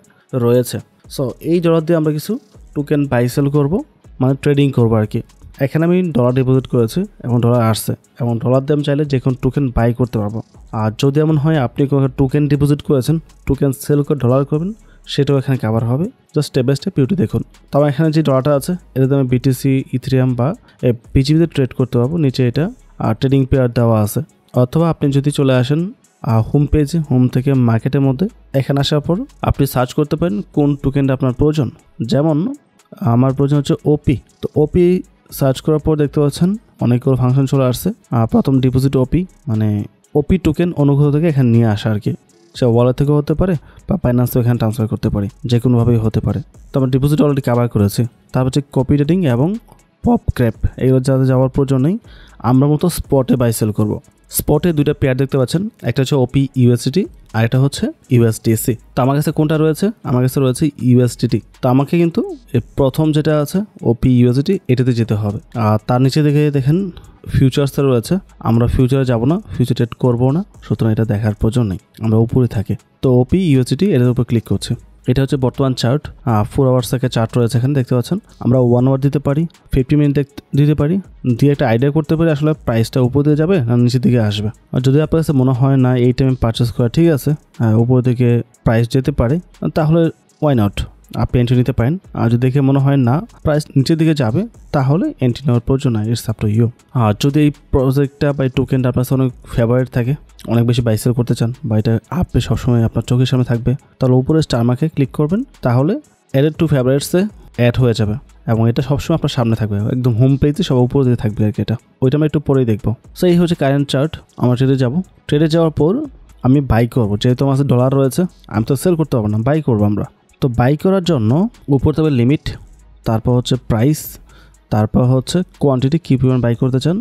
S2: রয়েছে। সো এই ডলার দিয়ে আমরা কিছু টোকেন বাই সেল করবো, মানে ট্রেডিং করবো আর কি। এখানে আমি ডলার ডিপোজিট করেছি এবং ডলার আসছে, এবং ডলার দিয়ে আমি চাইলে যে কোনো টোকেন বাই করতে পারবো। আর যদি এমন হয় আপনি কোনো টোকেন ডিপোজিট করেছেন, টোকেন সেল করে ডলার করবেন, সেটাও এখানে কভার হবে। জাস্ট স্টেপ বাই স্টেপ ভিডিওটি দেখুন। তবে এখানে যে ডলারটা আছে এটাতে আমি বিটিসি, ইথেরিয়াম বা পিজিবিতে ট্রেড করতে পারবো। নিচে এটা ট্রেডিং পেয়ার দেওয়া আছে। অথবা আপনি যদি চলে আসেন হোম পেজে, হোম থেকে মার্কেটের মধ্যে, এখানে আসার পর আপনি সার্চ করতে পারেন কোন টোকেনটা আপনার প্রয়োজন। যেমন আমার প্রয়োজন হচ্ছে ওপি, তো ওপি সার্চ করার পর দেখতে পাচ্ছেন অনেকগুলো ফাংশন চলে আসছে। প্রথম ডিপোজিট ওপি, মানে ওপি টোকেন অনুগ্রহ থেকে এখানে নিয়ে আসা আর কি। সে ওয়ালেট থেকেও হতে পারে বা ফাইন্যান্স থেকে এখানে ট্রান্সফার করতে পারি, যে কোনোভাবেই হতে পারে। তো আমরা ডিপোজিট অলরেডি কভার করেছি। তারপর হচ্ছে কপি ট্রেডিং এবং পপ ক্র্যাপ, এগুলো যাতে যাওয়ার প্রয়োজন নেই। আমরা মতো স্পটে বাই সেল করবো। স্পটে দুইটা পেয়ার দেখতে পাচ্ছেন, একটা হচ্ছে ওপি ইউএসডিটি আর একটা হচ্ছে ইউএসডিসি। তো আমার কাছে কোনটা রয়েছে? আমার কাছে রয়েছে ইউএসডিটি। তো আমাকে কিন্তু প্রথম যেটা আছে ওপি ইউএসডিটি এটাতে যেতে হবে। আর তার নিচে দেখেন ফিউচার্সে রয়েছে, আমরা ফিউচারে যাব না, ফিউচার ট্রেড করবো না, সুতরাং এটা দেখার প্রয়োজন নেই, আমরা উপরে থাকি। তো ওপি ইউএসডিটি এটার উপর ক্লিক করছি। এটা হচ্ছে বর্তমান চার্ট, 4 আওয়ার্স থেকে চার্ট রয়েছে এখানে দেখতে পাচ্ছেন। আমরা 1 আওয়ার দিতে পারি, 50 মিনিট দিতে পারি, দিয়ে একটা আইডিয়া করতে পারি আসলে প্রাইসটা উপর দিয়ে যাবে না নিচের দিকে আসবে। আর যদি আপনার কাছে মনে হয় না এই টাইমে পারচেস করা ঠিক আছে, উপর দিকে প্রাইস যেতে পারে, তাহলে ওয়াই নট, আপনি এন্ট্রি নিতে পারেন। আর যদি দেখে মনে হয় না প্রাইস নিচের দিকে যাবে, তাহলে এন্ট্রি নেওয়ার প্রয়োজন নাই, ইটস আপ টু ইউ। আর যদি এই প্রজেক্টটা বা এই টোকেনটা আপনার কাছে অনেক ফেভারিট থাকে, অনেক বেশি বাই সেল করতে চান, বা এটা আপনি সবসময় আপনার চোখের সামনে থাকবে, তাহলে উপরে স্টার মার্কে ক্লিক করবেন, তাহলে অ্যাডেড টু ফেভারিটসে অ্যাড হয়ে যাবে এবং এটা সবসময় আপনার সামনে থাকবে, একদম হোম পেজে সব উপরে দিকে থাকবে আর কি। এটা ওইটা আমরা একটু পরেই দেখবো। সো এই হচ্ছে কারেন্ট চার্ট। আমরা ট্রেডে যাব, ট্রেডে যাওয়ার পর আমি বাই করবো, যেহেতু আমার ডলার রয়েছে, আমি তো সেল করতে পারবো না, বাই করবো আমরা। তো বাই করার জন্য উপর তবে লিমিট, তারপর হচ্ছে প্রাইস, তারপর হচ্ছে কোয়ান্টিটি, কী পরিমাণ বাই করতে চান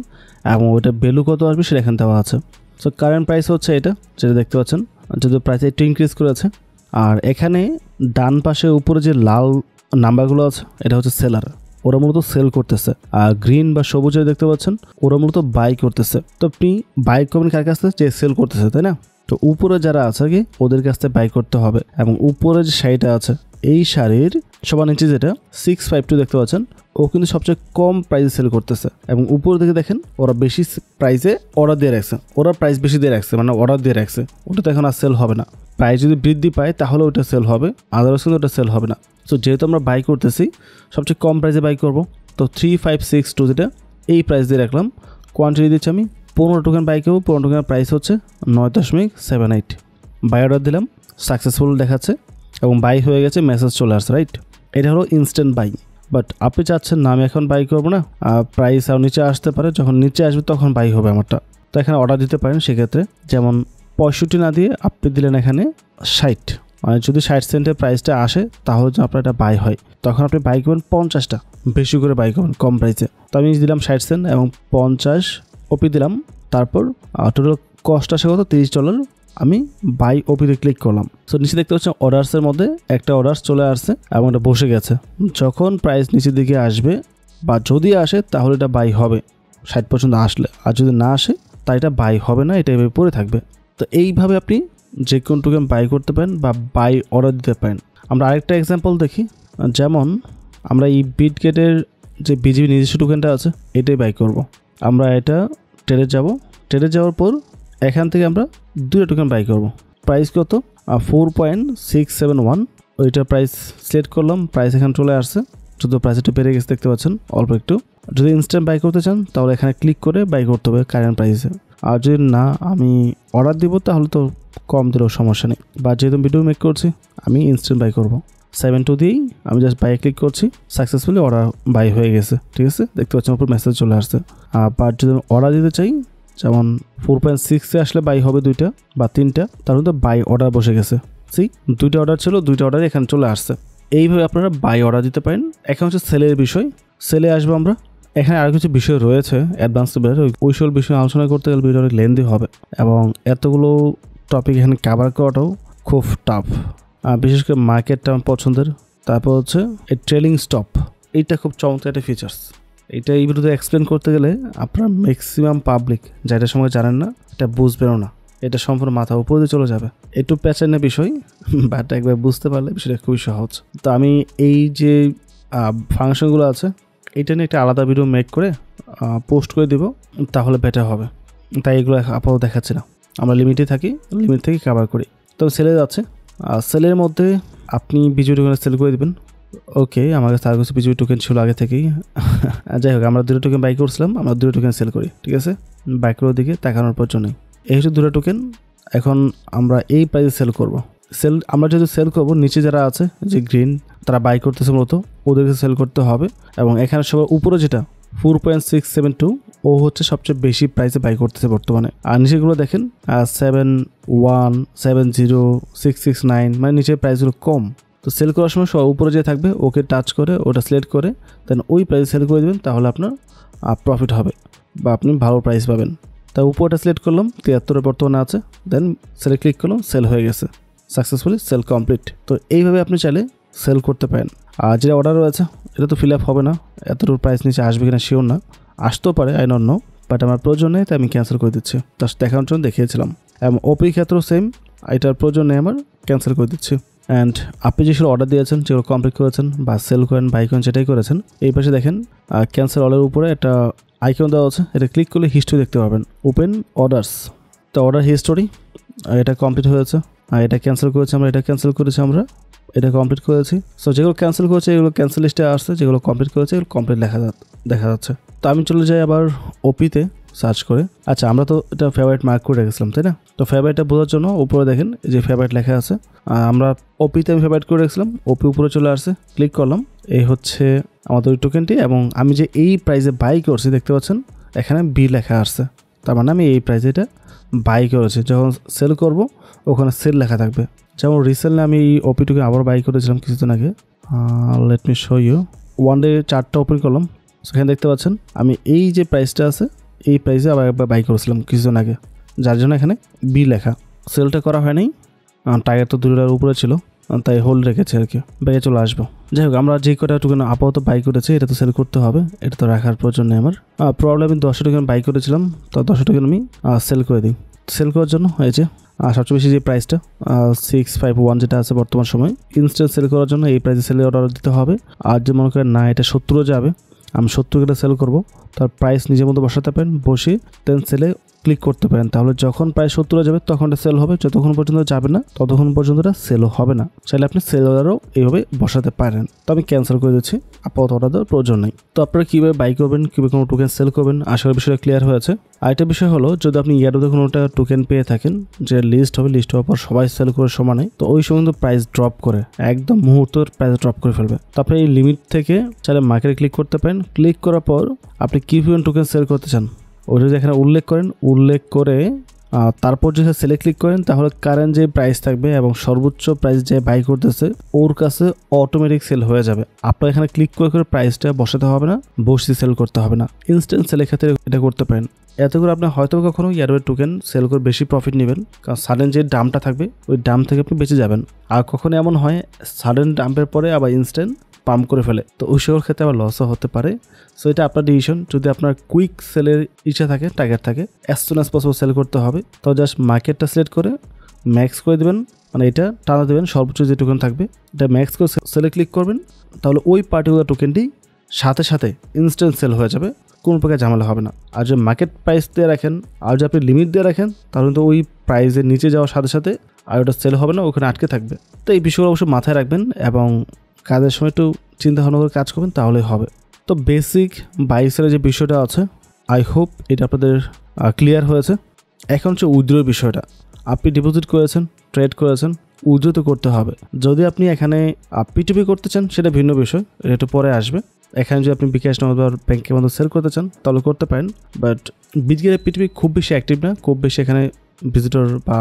S2: এবং ওইটা ভ্যালু কত আসবে সেটা এখানে দেওয়া আছে। সো কারেন্ট প্রাইস হচ্ছে এটা, যেটা দেখতে পাচ্ছেন, যদি প্রাইস একটু ইনক্রিজ করেছে। আর এখানে ডান পাশে উপরে যে লাল নাম্বারগুলো আছে এটা হচ্ছে সেলার, ওরা মূলত সেল করতেছে। আর গ্রিন বা সবুজে দেখতে পাচ্ছেন ওরা মূলত বাই করতেছে। তো আপনি বাই করবেন কার কাছ থেকে? যে সেল করতেছে, তাই না? তো উপরে যারা আছে কি ওদের কাছ থেকে বাই করতে হবে। এবং উপরে যে শাড়িটা আছে, এই শাড়ির সবার নিচে যেটা 652 দেখতে পাচ্ছেন, ও কিন্তু সবচেয়ে কম প্রাইসে সেল করতেছে। এবং উপর দিকে দেখেন ওরা বেশি প্রাইসে অর্ডার দিয়ে রাখছে, ওরা প্রাইস বেশি দিয়ে রাখছে, মানে অর্ডার দিয়ে রাখছে, ওটা তো এখন আর সেল হবে না। প্রাইস যদি বৃদ্ধি পায় তাহলে ওটা সেল হবে, আদারওয়াইজ কিন্তু ওটা সেল হবে না। সো যেহেতু আমরা বাই করতেছি, সবচেয়ে কম প্রাইসে বাই করবো। তো 3562 যেটা, এই প্রাইস দিয়ে রাখলাম। কোয়ান্টিটি দিচ্ছি আমি 15 টোকেন বাই করবো। 15 টোকেনের প্রাইস হচ্ছে 9.78। বাই অর্ডার দিলাম, সাকসেসফুল দেখাচ্ছে এবং বাই হয়ে গেছে, মেসেজ চলে আসছে, রাইট? এটা হলো ইনস্ট্যান্ট বাই। বাট আপনি চাচ্ছেন না আমি এখন বাই করবো না, প্রাইস আর নিচে আসতে পারে, যখন নিচে আসবে তখন বাই হবে আমারটা। তো এখানে অর্ডার দিতে পারেন সেক্ষেত্রে, যেমন 65 না দিয়ে আপনি দিলেন এখানে 60, মানে যদি 60 সেন্টের প্রাইসটা আসে তাহলে যে আপনার এটা বাই হয়, তখন আপনি বাই করবেন 50টা, বেশি করে বাই করবেন কম প্রাইসে। তো আমি দিলাম 60 সেন্ট এবং 50 ওপি দিলাম, তারপর টোটাল কস্ট আসে কত $30। আমি বাই ওপিতে ক্লিক করলাম। সো নিচে দেখতে পাচ্ছেন অর্ডার্সের মধ্যে একটা অর্ডার্স চলে আসছে এবং এটা বসে গেছে। যখন প্রাইস নিচের দিকে আসবে বা যদি আসে তাহলে এটা বাই হবে 60 পর্যন্ত আসলে, আর যদি না আসে তাই এটা বাই হবে না, এটা এভাবে পড়ে থাকবে। তো এইভাবে আপনি যে কোনো টোকেন বাই করতে পারেন বা বাই অর্ডার দিতে পারেন। আমরা আরেকটা এক্সাম্পল দেখি, যেমন আমরা এই বিটগেটের যে বিজিবি নিজস্ব টোকেনটা আছে এটাই বাই করব। আমরা এটা ট্রেডে যাব, ট্রেডে যাওয়ার পর এখান থেকে আমরা 2টা টোকেন বাই করব। প্রাইস কত 4.671, ওইটা প্রাইস সিলেক্ট করলাম, প্রাইস এখানে চলে আসছে, যত প্রাইস একটু বেড়ে গেছে দেখতে পাচ্ছেন অল্প একটু। যদি ইনস্ট্যান্ট বাই করতে চান তাহলে এখানে ক্লিক করে বাই করতে হবে কারেন্ট প্রাইসে, আর যদি না আমি অর্ডার দিব তাহলে তো কম দিলেও সমস্যা নেই, বা যেহেতু ভিডিও মেক করছি আমি ইনস্ট্যান্ট বাই করব। 7.2 দিয়েই আমি জাস্ট বাই ক্লিক করছি, সাকসেসফুলি অর্ডার বাই হয়ে গেছে। ঠিক আছে, দেখতে পাচ্ছেন উপর মেসেজ চলে আসছে। বাট যদি অর্ডার দিতে চাই, যেমন 4.6 আসলে বাই হবে 2টা বা 3টা, তার মধ্যে বাই অর্ডার বসে গেছে। 2টা অর্ডার ছিল, 2টা অর্ডার এখানে চলে আসছে। এইভাবে আপনারা বাই অর্ডার দিতে পারেন। এখন হচ্ছে সেলের বিষয়, সেলে আসবো আমরা। এখানে আরও কিছু বিষয় রয়েছে অ্যাডভান্স লেভেলের, ওই সব বিষয়ে আলোচনা করতে গেলে ভিডিও অনেক লেন্দি হবে এবং এতগুলো টপিক এখানে কভার করাটাও খুব টাফ। বিশেষ করে মার্কেটটা আমার পছন্দের। তারপর হচ্ছে এই ট্রেলিং স্টপ, এইটা খুব চমৎকার একটা ফিচার্স। এইটা এই ভিডিওতে এক্সপ্লেন করতে গেলে আপনার ম্যাক্সিমাম পাবলিক যেটা সময় জানেন না, এটা বুঝবেনও না, এটা সম্পূর্ণ মাথা উপর দিয়ে চলে যাবে। একটু প্যাচার বিষয়, বাট একবার বুঝতে পারলে বিষয়টা খুবই সহজ। তো আমি এই যে ফাংশনগুলো আছে এটা নিয়ে একটা আলাদা ভিডিও মেক করে পোস্ট করে দিব, তাহলে বেটার হবে। তাই এগুলো আপাতত দেখাচ্ছি না, আমরা লিমিটে থাকি, লিমিট থেকে কভার করি। তো সেলে যাচ্ছে, সেলের মধ্যে আপনি বিজয় টোকেন সেল করে দেবেন। ওকে, আমার কাছে তার কাছে বিজয় টোকেন ছিল আগে থেকেই। যাই হোক, আমরা 2টা টোকেন বাই করছিলাম, আমরা 2টা টোকেন সেল করি। ঠিক আছে, বাই করার দিকে তাকানোর পর জন্যই এই হচ্ছে 2টা টোকেন। এখন আমরা এই প্রাইসে সেল করব। আমরা যেহেতু সেল করব, নিচে যারা আছে যে গ্রিন, তারা বাই করতেছে মূলত, ওদেরকে সেল করতে হবে। এবং এখানে সবার উপরে যেটা 4.672, ও হচ্ছে সবচেয়ে বেশি প্রাইসে বাই করতেছে বর্তমানে। আর নিচেগুলো দেখেন 7.170.669, মানে নিচের প্রাইসগুলো কম। তো সেল করার সময় সব উপরে যে থাকবে ওকে টাচ করে ওটা সিলেক্ট করে দেন ওই প্রাইসে সেল করে দেবেন, তাহলে আপনার প্রফিট হবে বা আপনি ভালো প্রাইস পাবেন। তাই উপরটা সিলেক্ট করলাম, 73 বর্তমানে আছে, দেন সেলে ক্লিক করলাম, সেল হয়ে গেছে, সাকসেসফুলি সেল কমপ্লিট। তো এইভাবে আপনি চাইলে সেল করতে পারেন। আর যেটা অর্ডার রয়েছে এটা তো ফিল আপ হবে না, এতটুকু প্রাইস নিচে আসবে কিনা শিওর না, আসতেও পারে, আই ডোন্ট নো, বাট আমার প্রয়োজন নেই তাই আমি ক্যান্সেল করে দিচ্ছি। জাস্ট দেখানোর জন্য দেখিয়েছিলাম। এবং ওপি ক্ষেত্রেও সেম, এটার প্রয়োজন নেই আমার, ক্যান্সেল করে দিচ্ছি। অ্যান্ড আপনি যেগুলো অর্ডার দিয়েছেন, যেগুলো কমপ্লিট করেছেন বা সেল করেন বাই করেন যেটাই করেছেন, এই পাশে দেখেন ক্যান্সেল অর্ডারের উপরে একটা আইকন দেওয়া আছে, এটা ক্লিক করলে হিস্ট্রি দেখতে পাবেন, ওপেন অর্ডার্স। তো অর্ডার হিস্টোরি এটা কমপ্লিট হয়েছে, আর এটা ক্যান্সেল করেছি আমরা, এটা ক্যান্সেল করেছি আমরা, এটা কমপ্লিট করেছি। সো যেগুলো ক্যান্সেল করেছে এগুলো ক্যান্সেল লিস্টে আসছে, যেগুলো কমপ্লিট করেছে এগুলো কমপ্লিট দেখা যাচ্ছে। তো আমি চলে যাই আবার ওপিতে সার্চ করে। আচ্ছা, আমরা তো এটা ফেভারিট মার্ক করে রেখেছিলাম, তাই না? তো ফেভারিটটা বোঝার জন্য উপরে দেখেন যে ফেভারিট লেখা আছে, আমরা ওপিতে আমি ফেভারিট করে রেখেছিলাম, ওপি উপরে চলে আসছে, ক্লিক করলাম, এই হচ্ছে আমাদের ওই টোকেনটি। এবং আমি যে এই প্রাইসে বাই করছি দেখতে পাচ্ছেন এখানে বি লেখা আসছে, তার মানে আমি এই প্রাইসে এটা বাই করেছি। যখন সেল করব ওখানে সেল লেখা থাকবে। যেমন রিসেন্টলি আমি এই ওপি টোকেন আবার বাই করেছিলাম কিছুদিন আগে, let me show you. One day চার্টটা ওপেন করলাম, সেখানে দেখতে পাচ্ছেন আমি এই যে প্রাইসটা আছে এই প্রাইসে আবার একবার বাই করেছিলাম কিছুদিন আগে, যার জন্য এখানে বি লেখা। সেলটা করা হয়নি, টাইগার তো 2টার উপরে ছিল, তাই হোল্ড রেখেছে আর কি, ব্যাগে চলে আসবো। যাই হোক, আমরা যে কটা টোকেন আপাতত বাই করেছি এটা তো সেল করতে হবে, এটা তো রাখার প্রয়োজন নেই আমার। প্রবলেম, আমি 10টা টোকেন বাই করেছিলাম, তো 10টা টোকেন আমি সেল করে দিই। সেল করার জন্য হয়েছে সবচেয়ে বেশি যে প্রাইসটা 651 যেটা আছে বর্তমান সময়, ইনস্ট্যান্ট সেল করার জন্য এই প্রাইসে সেলে অর্ডার দিতে হবে। আর যে মনে করেন না এটা 70 যাবে, আমি 70 সেল করব, তার প্রাইস নিজের মতো বসাতে পারেন, বসে দেন সেলে ক্লিক করতে পারেন, তাহলে যখন প্রাইস 70 যাবে তখন এটা সেল হবে, যতক্ষণ পর্যন্ত যাবে না ততক্ষণ পর্যন্ত এটা সেলও হবে না। চাইলে আপনি সেল অর্ডারও এইভাবে বসাতে পারেন। তো আমি ক্যান্সেল করে দিচ্ছি, আপাতত অর্ডার দেওয়ার প্রয়োজন নেই। তো আপনারা কীভাবে বাই করবেন, কীভাবে কোনো টোকেন সেল করবেন, আশা করি বিষয়টা ক্লিয়ার হয়েছে। আরেকটা বিষয় হলো, যদি আপনি ইয়ারোতে কোনোটা টোকেন পেয়ে থাকেন যে লিস্ট হবে, লিস্ট হওয়ার পর সবাই সেল করে সমানে, তো ওই সময় কিন্তু প্রাইস ড্রপ করে, একদম মুহূর্তের প্রাইস ড্রপ করে ফেলবে। তো আপনি এই লিমিট থেকে চাইলে মার্কেটে ক্লিক করতে পারেন। ক্লিক করার পর আপনি কী পরিমাণ টোকেন সেল করতে চান ওটা যদি এখানে উল্লেখ করেন, উল্লেখ করে তারপর যদি সেলে ক্লিক করেন তাহলে কারেন্ট যে প্রাইস থাকবে এবং সর্বোচ্চ প্রাইস যে বাই করতেছে ওর কাছে অটোমেটিক সেল হয়ে যাবে। আপনার এখানে ক্লিক করে করে প্রাইসটা বসাতে হবে না, বসে সেল করতে হবে না। ইনস্ট্যান্ট সেলের ক্ষেত্রে এটা করতে পারেন। এতে করে আপনি হয়তো কখনো ইয়ারওয়ে টোকেন সেল করে বেশি প্রফিট নেবেন, কারণ সাডেন যে দামটা থাকবে ওই দাম থেকে আপনি বেঁচে যাবেন। আর কখনো এমন হয় সাডেন ডাম্পের পরে আবার ইনস্ট্যান্ট পাম্প করে ফেলে, তো ওই সকল ক্ষেত্রে আবার লসও হতে পারে। সো এটা আপনার ডিসিশন। যদি আপনার কুইক সেলের ইচ্ছা থাকে, টার্গেট থাকে, as soon as possible sell করতে হবে, তো জাস্ট মার্কেটটা সিলেক্ট করে ম্যাক্স করে দেবেন, মানে এটা টানা দেবেন, সর্বোচ্চ যে টোকেন থাকবে এটা ম্যাক্স করে সেলে ক্লিক করবেন, তাহলে ওই পার্টিকুলার টোকেনটি সাথে সাথে ইনস্ট্যান্ট সেল হয়ে যাবে, কোনো প্রকার ঝামেলা হবে না। আর যদি মার্কেট প্রাইস দিয়ে রাখেন আর যদি আপনি লিমিট দিয়ে রাখেন তাহলে তো ওই প্রাইসের নিচে যাওয়ার সাথে সাথে আর ওটা সেল হবে না, ওখানে আটকে থাকবে। তো এই বিষয়গুলো অবশ্যই মাথায় রাখবেন এবং কাজের সময় একটু চিন্তা ভাবনা করে কাজ করবেন, তাহলেই হবে। তো বেসিক বাই সেলের যে বিষয়টা আছে, আই হোপ এটা আপনাদের ক্লিয়ার হয়েছে। এখন হচ্ছে উইথড্রোর বিষয়টা। আপনি ডিপোজিট করেছেন, ট্রেড করেছেন, উইথড্রো তো করতে হবে। যদি আপনি এখানে পিটুপি করতে চান সেটা ভিন্ন বিষয়, এটা একটু পরে আসবে। এখানে যদি আপনি বিকাশ নগদ ব্যাংকের মধ্যে সেল করতে চান তাহলে করতে পারেন, বাট বিটগেটের পিটুপি খুব বেশি অ্যাক্টিভ না, খুব বেশি এখানে ভিজিটর বা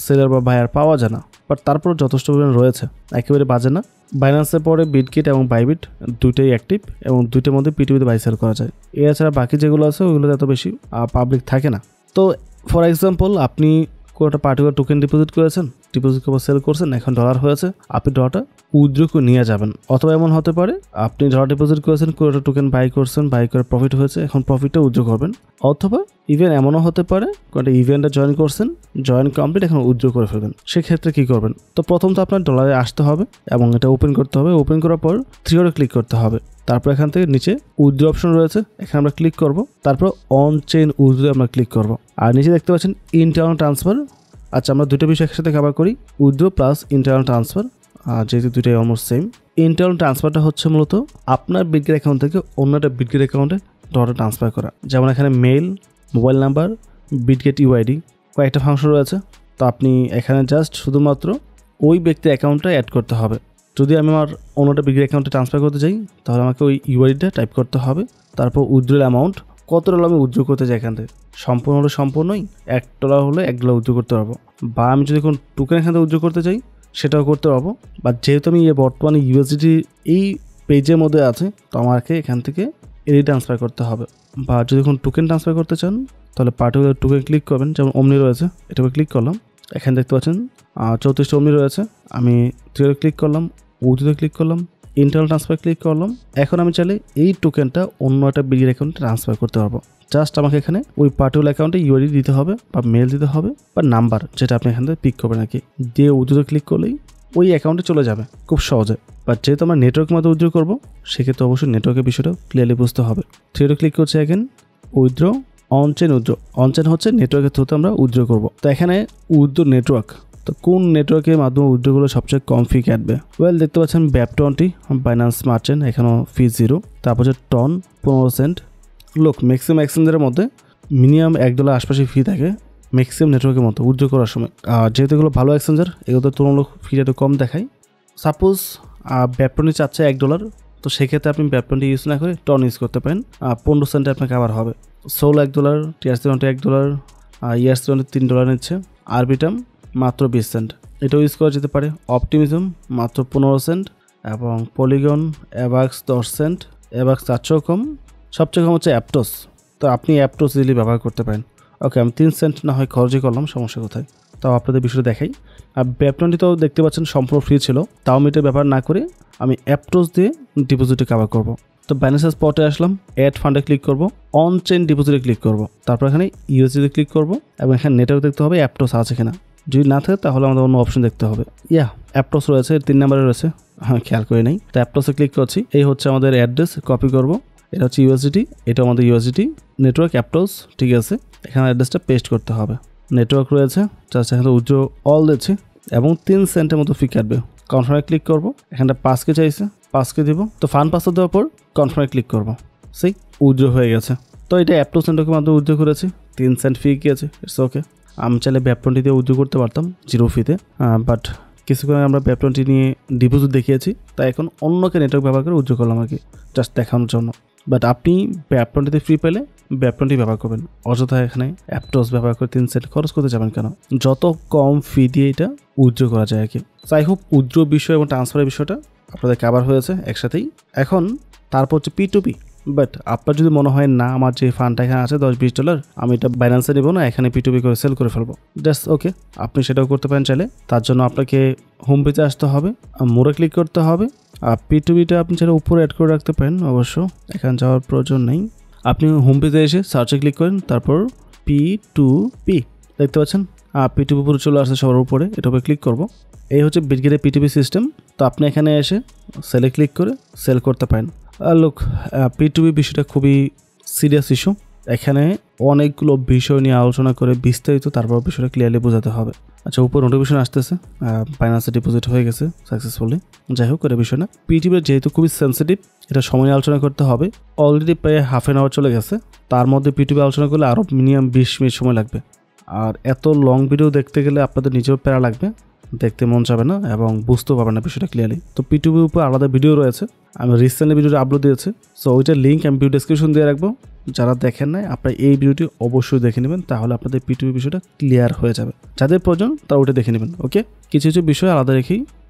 S2: সেলার বা বায়ার পাওয়া যায় না, বাট তারপর যথেষ্ট পরিমাণ রয়েছে, একেবারে বাজে না। বাইন্যান্সের পরে বিটগেট এবং বাইবিট দুইটাই অ্যাক্টিভ এবং দুইটার মধ্যে পিটুপিতে বাই সেল করা যায়। এছাড়া বাকি যেগুলো আছে ওইগুলোতে এত বেশি পাবলিক থাকে না। তো ফর এক্সাম্পল আপনি কোনো একটা পার্টিকুলার টোকেন ডিপোজিট করেছেন, ডিপোজিট করে সেল করছেন, এখন ডলার হয়েছে, আপনি ডলারটা উইথড্র করে নিয়ে যাবেন। অথবা এমন হতে পারে আপনি ডলার ডিপোজিট করেছেন, কোনো একটা টোকেন বাই করছেন, বাই করে প্রফিট হয়েছে, এখন প্রফিটটা উইথড্র করবেন। অথবা ইভেন এমনও হতে পারে কোনো একটা ইভেন্টে জয়েন করছেন, জয়েন কমপ্লিট, এখন উইথড্র করে ফেলবেন। সেক্ষেত্রে কী করবেন? তো প্রথম তো আপনার ডলারে আসতে হবে এবং এটা ওপেন করতে হবে। ওপেন করার পর 3 ডটে ক্লিক করতে হবে। তারপর এখান থেকে নিচে উইথড্র অপশন রয়েছে, এখানে আমরা ক্লিক করব। তারপর অন চেইন উইথড্র আমরা ক্লিক করব। আর নিচে দেখতে পাচ্ছেন ইন্টারনাল ট্রান্সফার। আচ্ছা, আমরা দুটো বিষয় একসাথে কভার করি, উইথড্র প্লাস ইন্টারনাল ট্রান্সফার, যেহেতু দুটোই অলমোস্ট সেম। ইন্টারনাল ট্রান্সফারটা হচ্ছে মূলত আপনার বিটগেট অ্যাকাউন্ট থেকে অন্য একটা বিটগেট অ্যাকাউন্টে ডলার ট্রান্সফার করা। যেমন এখানে mail, mobile number, Bitget UID কয়েকটা ফাংশন রয়েছে। তো আপনি এখানে জাস্ট শুধুমাত্র ওই ব্যক্তির অ্যাকাউন্টটা অ্যাড করতে হবে। যদি আমি আমার অন্য একটা বিটগেট অ্যাকাউন্টে ট্রান্সফার করতে চাই তাহলে আমাকে ওই ইউআইডিটা টাইপ করতে হবে। তারপর উইথড্রল অ্যামাউন্ট কত ডলার আমি উইথড্র করতে চাই এখান থেকে, সম্পূর্ণ হলে সম্পূর্ণই, $1 হলে $1 উইথড্র করতে পারবো। বা আমি যদি কোনো টোকেন এখান থেকে উইথড্র করতে চাই সেটাও করতে পারবো। বা যেহেতু আমি বর্তমানে ইউএসডিটি এই পেজের মধ্যে আছে, তো আমাকে এখান থেকে এডি ট্রান্সফার করতে হবে। বা যদি কোনো টোকেন ট্রান্সফার করতে চান তাহলে পার্টিকুলার টোকেন ক্লিক করবেন। যেমন অমনি রয়েছে, এটাকে ক্লিক করলাম, এখানে দেখতে পাচ্ছেন 34টা অমনি রয়েছে। আমি 3 ক্লিক করলাম, উইথড্রোতে ক্লিক করলাম, ইন্টারনাল ট্রান্সফার ক্লিক করলাম। এখন আমি চাইলে এই টোকেনটা অন্য একটা বিটগেট অ্যাকাউন্টে ট্রান্সফার করতে পারবো। জাস্ট আমাকে এখানে ওই পার্টিকুলার অ্যাকাউন্টে ইউআইডি দিতে হবে বা মেল দিতে হবে বা নাম্বার, যেটা আপনি এখান থেকে পিক করবেন আর কি, দিয়ে উইথড্রোতে ক্লিক করলেই ওই অ্যাকাউন্টে চলে যাবে খুব সহজে। বাট যেহেতু আমরা নেটওয়ার্কের মধ্যে উইথড্র করবো সেক্ষেত্রে অবশ্যই নেটওয়ার্কের বিষয়টা ক্লিয়ারলি বুঝতে হবে। 3 ক্লিক করছে, এখানে উইথড্র অনচেন উইথড্র। অনচেন হচ্ছে নেটওয়ার্কের থ্রুতে আমরা উইথড্র করবো। তো এখানে উইথড্র নেটওয়ার্ক, তো কোন নেটওয়ার্কের মাধ্যমে উইথড্রগুলো সবচেয়ে কম ফি কাটবে? ওয়েল, দেখতে পাচ্ছেন BAP20, বাইন্যান্স স্মার্ট চেইন, এখানেও ফি 0। তারপর হচ্ছে টন 15 সেন্ট। লোক ম্যাক্সিমাম এক্সচেঞ্জের মধ্যে মিনিমাম $1 আশপাশে ফি থাকে ম্যাক্সিমাম নেটওয়ার্কের মতো উইথড্র করার সময়। যেহেতু এগুলো ভালো এক্সচেঞ্জার, এগুলো তুলনামূলক ফিটা একটু কম দেখায়। সাপোজ BAP20 চাচ্ছে $1, তো সেক্ষেত্রে আপনি BAP20 ইউজ না করে টন ইউজ করতে পারেন। 15 সেন্টে আপনার কাভার হবে। সোল $1, TRC20 $1, ERC20 $3 নিচ্ছে। আরবিটাম মাত্র 20 সেন্ট, এটাও ইউজ করা যেতে পারে। অপটিমিজম মাত্র 15 সেন্ট এবং পলিগন অ্যাভাক্স 10 সেন্ট। অ্যাভাক্স তার চেয়েও কম। সবচেয়ে কম হচ্ছে অ্যাপটোস, তো আপনি অ্যাপটোস ইজিলি ব্যবহার করতে পারেন। ওকে, আমি 3 সেন্ট না হয় খরচই করলাম, সমস্যা কোথায়? তাও আপনাদের বিষয়টা দেখাই। আর BAP20 তো দেখতে পাচ্ছেন সম্পূর্ণ ফ্রি ছিল, তাও আমি এটা ব্যবহার না করে আমি অ্যাপটোস দিয়ে ডিপোজিটে কভার করব। তো বাইন্যান্স স্পটে আসলাম, অ্যাড ফান্ডে ক্লিক করব, অন চেইন ডিপোজিটে ক্লিক করব, তারপর এখানে ইউএসডিতে ক্লিক করব এবং এখানে নেটওয়ার্ক দেখতে হবে অ্যাপটোস আছে কিনা। যদি না থাকে তাহলে আমাদের অন্য অপশন দেখতে হবে। অ্যাপটোস রয়েছে, 3 নম্বরে রয়েছে, হ্যাঁ খেয়াল করে নেই। তো অ্যাপটোসে ক্লিক করছি। এই হচ্ছে আমাদের অ্যাড্রেস, কপি করব। এটা হচ্ছে ইউএসডিটি, এটা আমাদের ইউএসডিটি নেটওয়ার্ক অ্যাপটোস, ঠিক আছে। এখানে অ্যাড্রেসটা পেস্ট করতে হবে। নেটওয়ার্ক রয়েছে, জাস্ট এখানে উইথড্র অল দিচ্ছি এবং 3 সেন্টের মতো ফি কাটবে। কনফার্মে ক্লিক করব, এখানটা 5K চাইছে, 5K দিব। তো ফান্ড পাসওয়ার্ড দেওয়ার পর কনফার্মে ক্লিক করব, সেই উইথড্র হয়ে গেছে। তো এটা অ্যাপটোস নেটওয়ার্কের মাধ্যমে উইথড্র করেছি, 3 সেন্ট ফি গিয়েছে, ইটস ওকে। আমি চাইলে BAP20 দিয়ে উইথড্র করতে পারতাম 0 ফিতে, বাট কিছুক্ষণ আমরা BAP20 নিয়ে ডিপোজিট দেখিয়েছি, তাই এখন অন্যকে নেটওয়ার্ক ব্যবহার করে উইথড্র করলাম আর কি, জাস্ট দেখানোর জন্য। বাট আপনি ব্যাপ20 ফ্রি পেলে ব্যাপ20 ব্যবহার করবেন, অযথা এখানে অ্যাপটস ব্যবহার করে 3 সেন্ট খরচ করতে যাবেন কেন? যত কম ফি দিয়ে এটা উইথড্র করা যায় আর কি। আই হোপ উইথড্র বিষয় এবং ট্রান্সফারের বিষয়টা আপনাদের কভার হয়েছে একসাথেই। এখন তারপর হচ্ছে P2P। বাট আপনার যদি মনে হয় না আমার যে ফান্ডটা এখানে আছে $10-20, আমি এটা বাইন্যান্সে নেবো না, এখানে P2P করে সেল করে ফেলবো, জাস্ট ওকে, আপনি সেটাও করতে পারেন চাইলে। তার জন্য আপনাকে হোম পেজে আসতে হবে, মোড়ে ক্লিক করতে হবে। আর P2Pটা আপনি চাইলে উপরে অ্যাড করে রাখতে পারেন, অবশ্য এখানে যাওয়ার প্রয়োজন নেই। আপনি হোম পেজে এসে সার্চে ক্লিক করেন, তারপর P2P দেখতে পাচ্ছেন। P2P পুরো চলে আসছে সবার উপরে, এটার উপরে ক্লিক করব। এই হচ্ছে বিটগেটের P2P সিস্টেম। তো আপনি এখানে এসে সেলে ক্লিক করে সেল করতে পারেন। লোক P2P বিষয়টা খুবই সিরিয়াস ইস্যু, এখানে অনেকগুলো বিষয় নিয়ে আলোচনা করে বিস্তারিত তারপর বিষয়টা ক্লিয়ারলি বোঝাতে হবে। আচ্ছা, উপর নোটিফিকেশন আসতেছে বাইন্যান্সে ডিপোজিট হয়ে গেছে সাকসেসফুলি। যাই হোক, এটা বিষয় না। P2P যেহেতু খুবই সেন্সিটিভ, এটা সময় নিয়ে আলোচনা করতে হবে। অলরেডি প্রায় হাফ অ্যান আওয়ার চলে গেছে, তার মধ্যে P2P আলোচনা করলে আরও মিনিমাম 20 মিনিট সময় লাগবে। আর এত লং ভিডিও দেখতে গেলে আপনাদের নিজেও প্যারা লাগবে, দেখতে মন যাবে না এবং বুঝতেও পারবেন না বিষয়টা ক্লিয়ারলি। তো P2P উপর আলাদা ভিডিও রয়েছে, আমি রিসেন্টলি ভিডিওটা আপলোড দিয়েছি। সো ওইটার লিঙ্ক আমি ভিডিও ডেসক্রিপশন দিয়ে রাখবো। যারা দেখেন নাই আপনারা এই ভিডিওটি অবশ্যই দেখে নেবেন, তাহলে আপনাদের P2P বিষয়টা ক্লিয়ার হয়ে যাবে। যাদের প্রয়োজন তারা ওইটা দেখে নেবেন। ওকে, কিছু কিছু বিষয় আলাদা রেখেই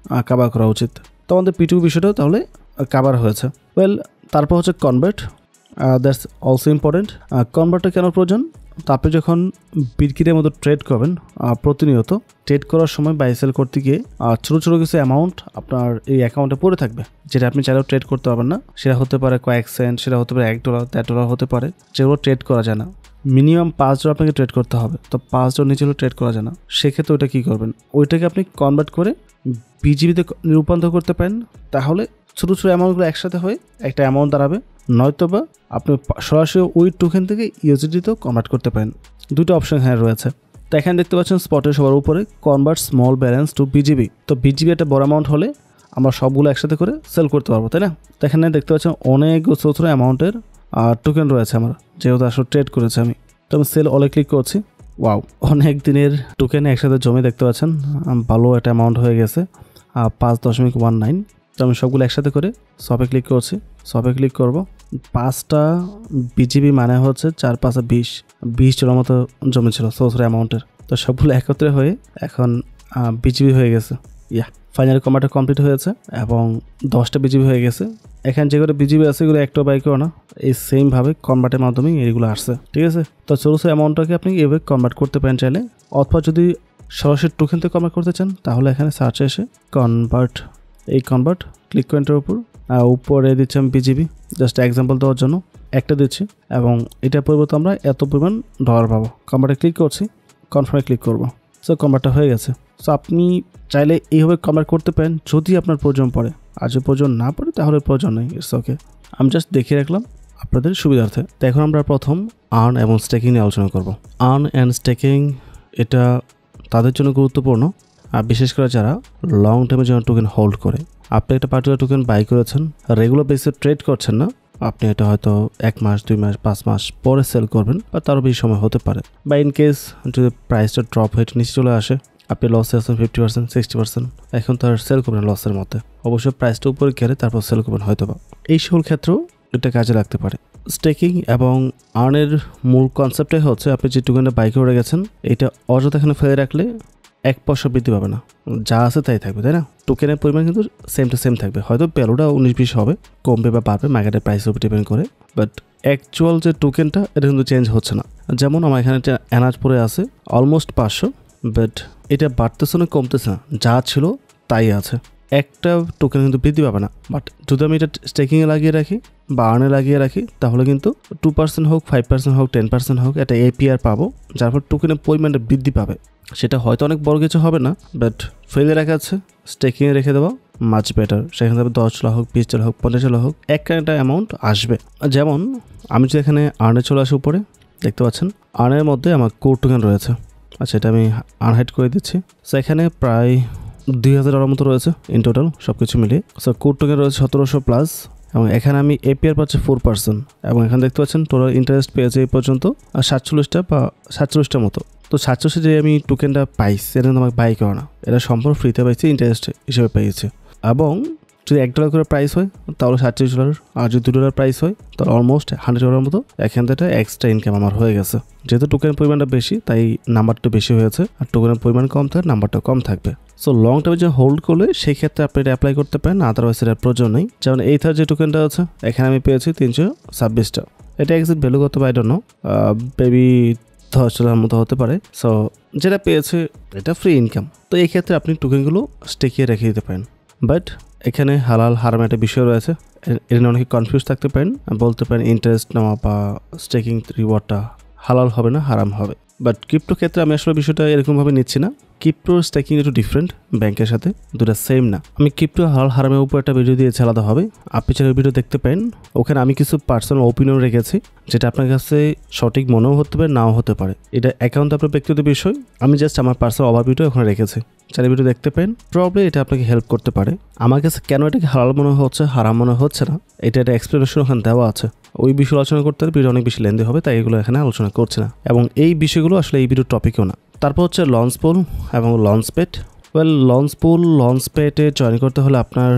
S2: কাভার করা উচিত। তো আমাদের P2P বিষয়টাও তাহলে কাভার হয়েছে। ওয়েল, তারপর হচ্ছে কনভার্ট, দ্যাটস অলসো ইম্পর্টেন্ট। কনভার্টটা কেন প্রয়োজন? তো আপনি যখন বিটগেটের মতো ট্রেড করবেন, প্রতিনিয়ত ট্রেড করার সময় বাই সেল করতে গিয়ে ছোটো ছোটো কিছু অ্যামাউন্ট আপনার এই অ্যাকাউন্টে পড়ে থাকবে, যেটা আপনি চাইলেও ট্রেড করতে পারবেন না। সেটা হতে পারে কয়েক সেন্ট, সেটা হতে পারে $1, $10 হতে পারে, যেগুলো ট্রেড করা যায় না। মিনিমাম $5 আপনাকে ট্রেড করতে হবে। তো $5 নিচে হলেও ট্রেড করা যায় না। সেক্ষেত্রে ওইটা কী করবেন? ওইটাকে আপনি কনভার্ট করে BGBতে রূপান্তর করতে পারেন, তাহলে ছোটো ছোটো অ্যামাউন্টগুলো একসাথে হয়ে একটা অ্যামাউন্ট দাঁড়াবে। নয়তোবা আপনি সরাসরি ওই টোকেন থেকে USDতেও কনভার্ট করতে পারেন। দুটো অপশন এখানে রয়েছে। তো এখানে দেখতে পাচ্ছেন স্পটের সবার উপরে convert small balance to BGB। তো BGB একটা বড় অ্যামাউন্ট হলে আমরা সবগুলো একসাথে করে সেল করতে পারবো, তাই না? তো এখানে দেখতে পাচ্ছেন অনেক ছোটো ছোটো অ্যামাউন্টের টোকেন রয়েছে আমার, যেহেতু আসলে ট্রেড করেছি আমি। তো আমি সেল অলে ক্লিক করছি। ওয়াও, অনেক দিনের টোকেন একসাথে জমে দেখতে পাচ্ছেন, ভালো একটা অ্যামাউন্ট হয়ে গেছে, 5.19। তো আমি সবগুলো একসাথে করে শপে ক্লিক করছি। শপে ক্লিক করব। 5টা BGB মানে হচ্ছে 4-5 $20 মতো জমেছিল ছোটো অ্যামাউন্টের। তো সবগুলো একত্রে হয়ে এখন BGB হয়ে গেছে। ফাইনালি কনভার্টার কমপ্লিট হয়েছে এবং 10টা BGB হয়ে গেছে। এখানে যেগুলো BGB আছে এগুলো একটা বাইকেও না, এই সেমভাবে কনভার্টের মাধ্যমেই এগুলো আসছে, ঠিক আছে? তো ছোটো অ্যামাউন্টটাকে আপনি এভাবে কনভার্ট করতে পারেন চাইলে, অথবা যদি সরাসরি টোকেন থেকে কনভার্ট করতে চান তাহলে এখানে সার্চে এসে কনভার্ট, এই কনভার্ট ক্লিক করেন্টের উপরে দিচ্ছি আমি BGB, জাস্ট এক্সাম্পল দেওয়ার জন্য একটা দিচ্ছি, এবং এটার পরিবর্তে আমরা এত পরিমাণ $, পাবো। কনভার্টে ক্লিক করছি, কনফার্মে ক্লিক করব। সো কনভার্টটা হয়ে গেছে। সো আপনি চাইলে এইভাবে কনভার্ট করতে পারেন যদি আপনার প্রয়োজন পড়ে, আর যদি প্রয়োজন না পড়ে তাহলে প্রয়োজন নেই, ইটস ওকে। আমি জাস্ট দেখিয়ে রাখলাম আপনাদের সুবিধার্থে। তো এখন আমরা প্রথম আর্ন এবং স্টেকিং নিয়ে আলোচনা করব। আর্ন অ্যান্ড স্টেকিং এটা তাদের জন্য গুরুত্বপূর্ণ, আর বিশেষ করে যারা লং টাইমের জন্য টোকেন হোল্ড করে। আপনি একটা পার্টিকুলার টোকেন বাই করেছেন, রেগুলার বেসিসে ট্রেড করছেন না, আপনি এটা হয়তো 1 মাস 2 মাস 5 মাস পরে সেল করবেন, বা তারও বেশি সময় হতে পারে। বা ইন কেস যদি প্রাইসটা ড্রপ হয়ে নিচে চলে আসে, আপনি লসে আছেন 50%, 60%, এখন তো আর সেল করবেন লসের মধ্যে, অবশ্যই প্রাইসটা উপরে গেলে তারপর সেল করবেন হয়তো বা। এই সকল ক্ষেত্রেও এটা কাজে লাগতে পারে। স্টেকিং এবং আর্নের মূল কনসেপ্টটাই হচ্ছে আপনি যে টোকেনটা বাই করে গেছেন, এটা অযথা এখানে ফেলে রাখলে 1 পয়সা বৃদ্ধি পাবে না, যা আছে তাই থাকবে, তাই না? টোকেনের পরিমাণ কিন্তু সেম টু সেম থাকবে, হয়তো ভ্যালুটা 19-20 হবে, কমবে বা বাড়বে মার্কেটের প্রাইসের উপর ডিপেন্ড করে, বাট অ্যাকচুয়াল যে টোকেনটা এটা কিন্তু চেঞ্জ হচ্ছে না। যেমন আমার এখানে একটা এনার্জ পরে আছে অলমোস্ট 500, বাট এটা বাড়তেছে না কমতেছে না, যা ছিল তাই আছে, একটা টোকেন কিন্তু বৃদ্ধি পাবে না। বাট যদি আমি এটা স্টেকিংয়ে লাগিয়ে রাখি বা আর্নে লাগিয়ে রাখি, তাহলে কিন্তু 2% হোক, 5% হোক, 10% হোক, একটা APR পাবো, যার ফলে টোকেনের পরিমাণটা বৃদ্ধি পাবে। সেটা হয়তো অনেক বড় কিছু হবে না, বাট ফেলে রাখা আছে, স্টেকিংয়ে রেখে দেওয়া মাচ বেটার। সেখানে যাবে $10 হোক, $20 হোক, $50 হোক, একটা অ্যামাউন্ট আসবে। যেমন আমি যদি এখানে আর্নে চলে আসি উপরে, দেখতে পাচ্ছেন আর্নের মধ্যে আমার কোর টোকেন রয়েছে। আচ্ছা, এটা আমি আনহাইড করে দিচ্ছি। সো এখানে প্রায় $2000 মতো রয়েছে ইন টোটাল সব কিছু মিলিয়ে। সো কোর টোকেন রয়েছে 1700+, এবং এখানে আমি APR পাচ্ছি 4%, এবং এখানে দেখতে পাচ্ছেন টোটাল ইন্টারেস্ট পেয়েছে এই পর্যন্ত 47টা বা 47টার মতো। তো 47 যে আমি টোকেনটা পাইছি, এটা কিন্তু আমাকে বাই করা না, এটা সম্পূর্ণ ফ্রিতে পাইছি, ইন্টারেস্ট হিসেবে পেয়েছে। এবং যদি $1 করে প্রাইস হয় তাহলে $37, আর যদি $2 প্রাইস হয় তাহলে অলমোস্ট $100 মতো এখান থেকে এক্সট্রা ইনকাম আমার হয়ে গেছে। যেহেতু টোকেনের পরিমাণটা বেশি তাই নাম্বারটা বেশি হয়েছে, আর টোকেনের পরিমাণ কম থাকে নাম্বারটা কম থাকবে। সো লং টাইমে যে হোল্ড করলে সেই ক্ষেত্রে আপনি এটা অ্যাপ্লাই করতে পারেন, আদারওয়াইজ এটার প্রয়োজন নেই। যেমন এই যে টোকেনটা আছে এখানে আমি পেয়েছি 326টা। এটা এক্সিট ভ্যালু কত আই ডোন্ট নো, বেবি $10 মতো হতে পারে। সো যেটা পেয়েছে এটা ফ্রি ইনকাম। তো এই ক্ষেত্রে আপনি টোকেনগুলো স্টেকিয়ে রেখে দিতে পারেন। বাট এখানে হালাল হারাম একটা বিষয় রয়েছে, এটা অনেকে কনফিউজ থাকতে পারেন, বলতে পারেন ইন্টারেস্ট নেওয়া বা স্টেকিং রিওয়ার্ডটা হালাল হবে না হারাম হবে। বাট ক্রিপ্টো ক্ষেত্রে আমি আসলে বিষয়টা এরকমভাবে নিচ্ছি না। ক্রিপ্টো স্টেকিং একটু ডিফারেন্ট, ব্যাংকের সাথে দুটা সেম না। আমি ক্রিপ্টো হালাল হারামের উপর একটা ভিডিও দিয়েছি আলাদা হবে, আপনি চাইলে ভিডিও দেখতে পারেন। ওখানে আমি কিছু পার্সোনাল ওপিনিয়ন রেখেছি যেটা আপনার কাছে সঠিক মনেও হতে পারে নাও হতে পারে। এটা অ্যাকাউন্ট আপনার ব্যক্তিগত বিষয়, আমি জাস্ট আমার পার্সোনাল ওভারভিউটা ওখানে রেখেছি, চাইলে ভিডিও দেখতে পারেন। প্রবলি এটা আপনাকে হেল্প করতে পারে। আমার কাছে কেন এটাকে হালাল মনে হচ্ছে হারাম মনে হচ্ছে না, এটা একটা এক্সপ্লেনেশন ওখানে দেওয়া আছে। ওই বিষয় আলোচনা করতে হলে ভিডিও অনেক বেশি লেন্দি হবে, তাই এগুলো এখানে আলোচনা করছে না, এবং এই বিষয়গুলো আসলে এই ভিডিওর টপিকও না। তারপর হচ্ছে লঞ্চ পুল এবং লঞ্চপ্যাড। লঞ্চ পুল লঞ্চপ্যাডে জয়েন করতে হলে আপনার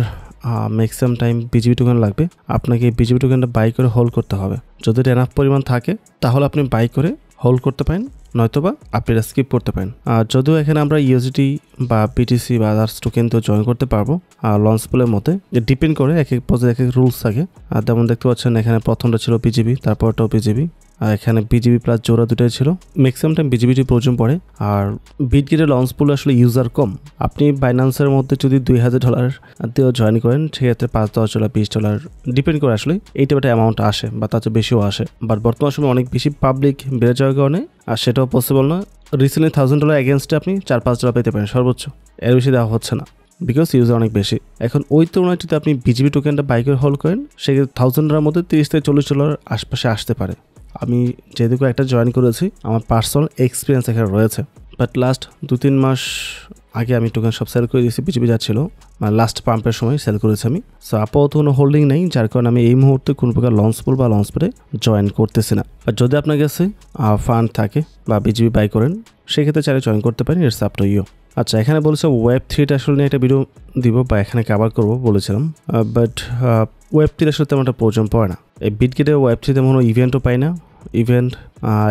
S2: ম্যাক্সিমাম টাইম বিজিবি টোকেন লাগবে। আপনাকে এই বিজিবি টোকেনটা বাই করে হোল্ড করতে হবে। যদি এনাফ পরিমাণ থাকে তাহলে আপনি বাই করে হোল্ড করতে পারেন, নয়তোবা আপনি এটা স্কিপ করতে পারেন। আর যদিও এখানে আমরা ইউএসডি বা বিটিসি বা আদার্স টোকেন তো জয়েন করতে পারবো লঞ্চ পুলের মধ্যে, যে ডিপেন্ড করে এক এক পর্যায়ে এক এক রুলস থাকে। আর যেমন দেখতে পাচ্ছেন এখানে প্রথমটা ছিল বিজিবি, তারপরটাও বিজিবি, আর এখানে বিজিবি প্লাস জোড়া দুটাই ছিল। ম্যাক্সিমাম টাইম বিজিবিটি প্রয়োজন পড়ে। আর বিটগেটের লঞ্চ পুলে আসলে ইউজার কম। আপনি বাইন্যান্সের মধ্যে যদি $2,000 দিয়েও জয়েন করেন সেক্ষেত্রে $5-10, $20 ডিপেন্ড করে আসলে এইটা একটা অ্যামাউন্ট আসে বা তার চেয়ে বেশিও আসে। বাট বর্তমান সময় অনেক বেশি পাবলিক বেড়ে যাওয়ার কারণে আর সেটাও পসিবল না। রিসেন্টলি $1,000 এগেনস্টে আপনি $4-5 পেতে পারেন সর্বোচ্চ, এর বেশি দেওয়া হচ্ছে না, বিকজ ইউজার অনেক বেশি। এখন ওই তুলনায় যদি আপনি বিজিবি টোকেনটা বাই করে হোল্ড করেন সেক্ষেত্রে $1,000 মধ্যে $30-40 আশপাশে আসতে পারে। আমি যেহেতু একটা জয়েন করেছি আমার পার্সোনাল এক্সপিরিয়েন্স এখানে রয়েছে। বাট লাস্ট 2-3 মাস আগে আমি টোকেন সব সেল করে দিয়েছি, বিজিবি যাচ্ছিল, মানে লাস্ট পাম্পের সময় সেল করেছি আমি। সো আপাতত কোনো হোল্ডিং নেই, যার কারণে আমি এই মুহূর্তে কোনো প্রকার লঞ্চ পুল বা লঞ্চ প্যাডে জয়েন করতেছি না। আর যদি আপনার কাছে ফান্ড থাকে বা বিজিবি বাই করেন সেক্ষেত্রে চাইলে জয়েন করতে পারেন, ইটস আপ টু ইউ। আচ্ছা, এখানে বলেছে Web3টা আসলে নিয়ে একটা ভিডিও দিব বা এখানে কভার করবো বলেছিলাম, বাট Web3 আসলে তেমন একটা প্রয়োজন পড়ে না। এই বিটগেটে Web3 তেমন ইভেন্টও পাই না, ইভেন্ট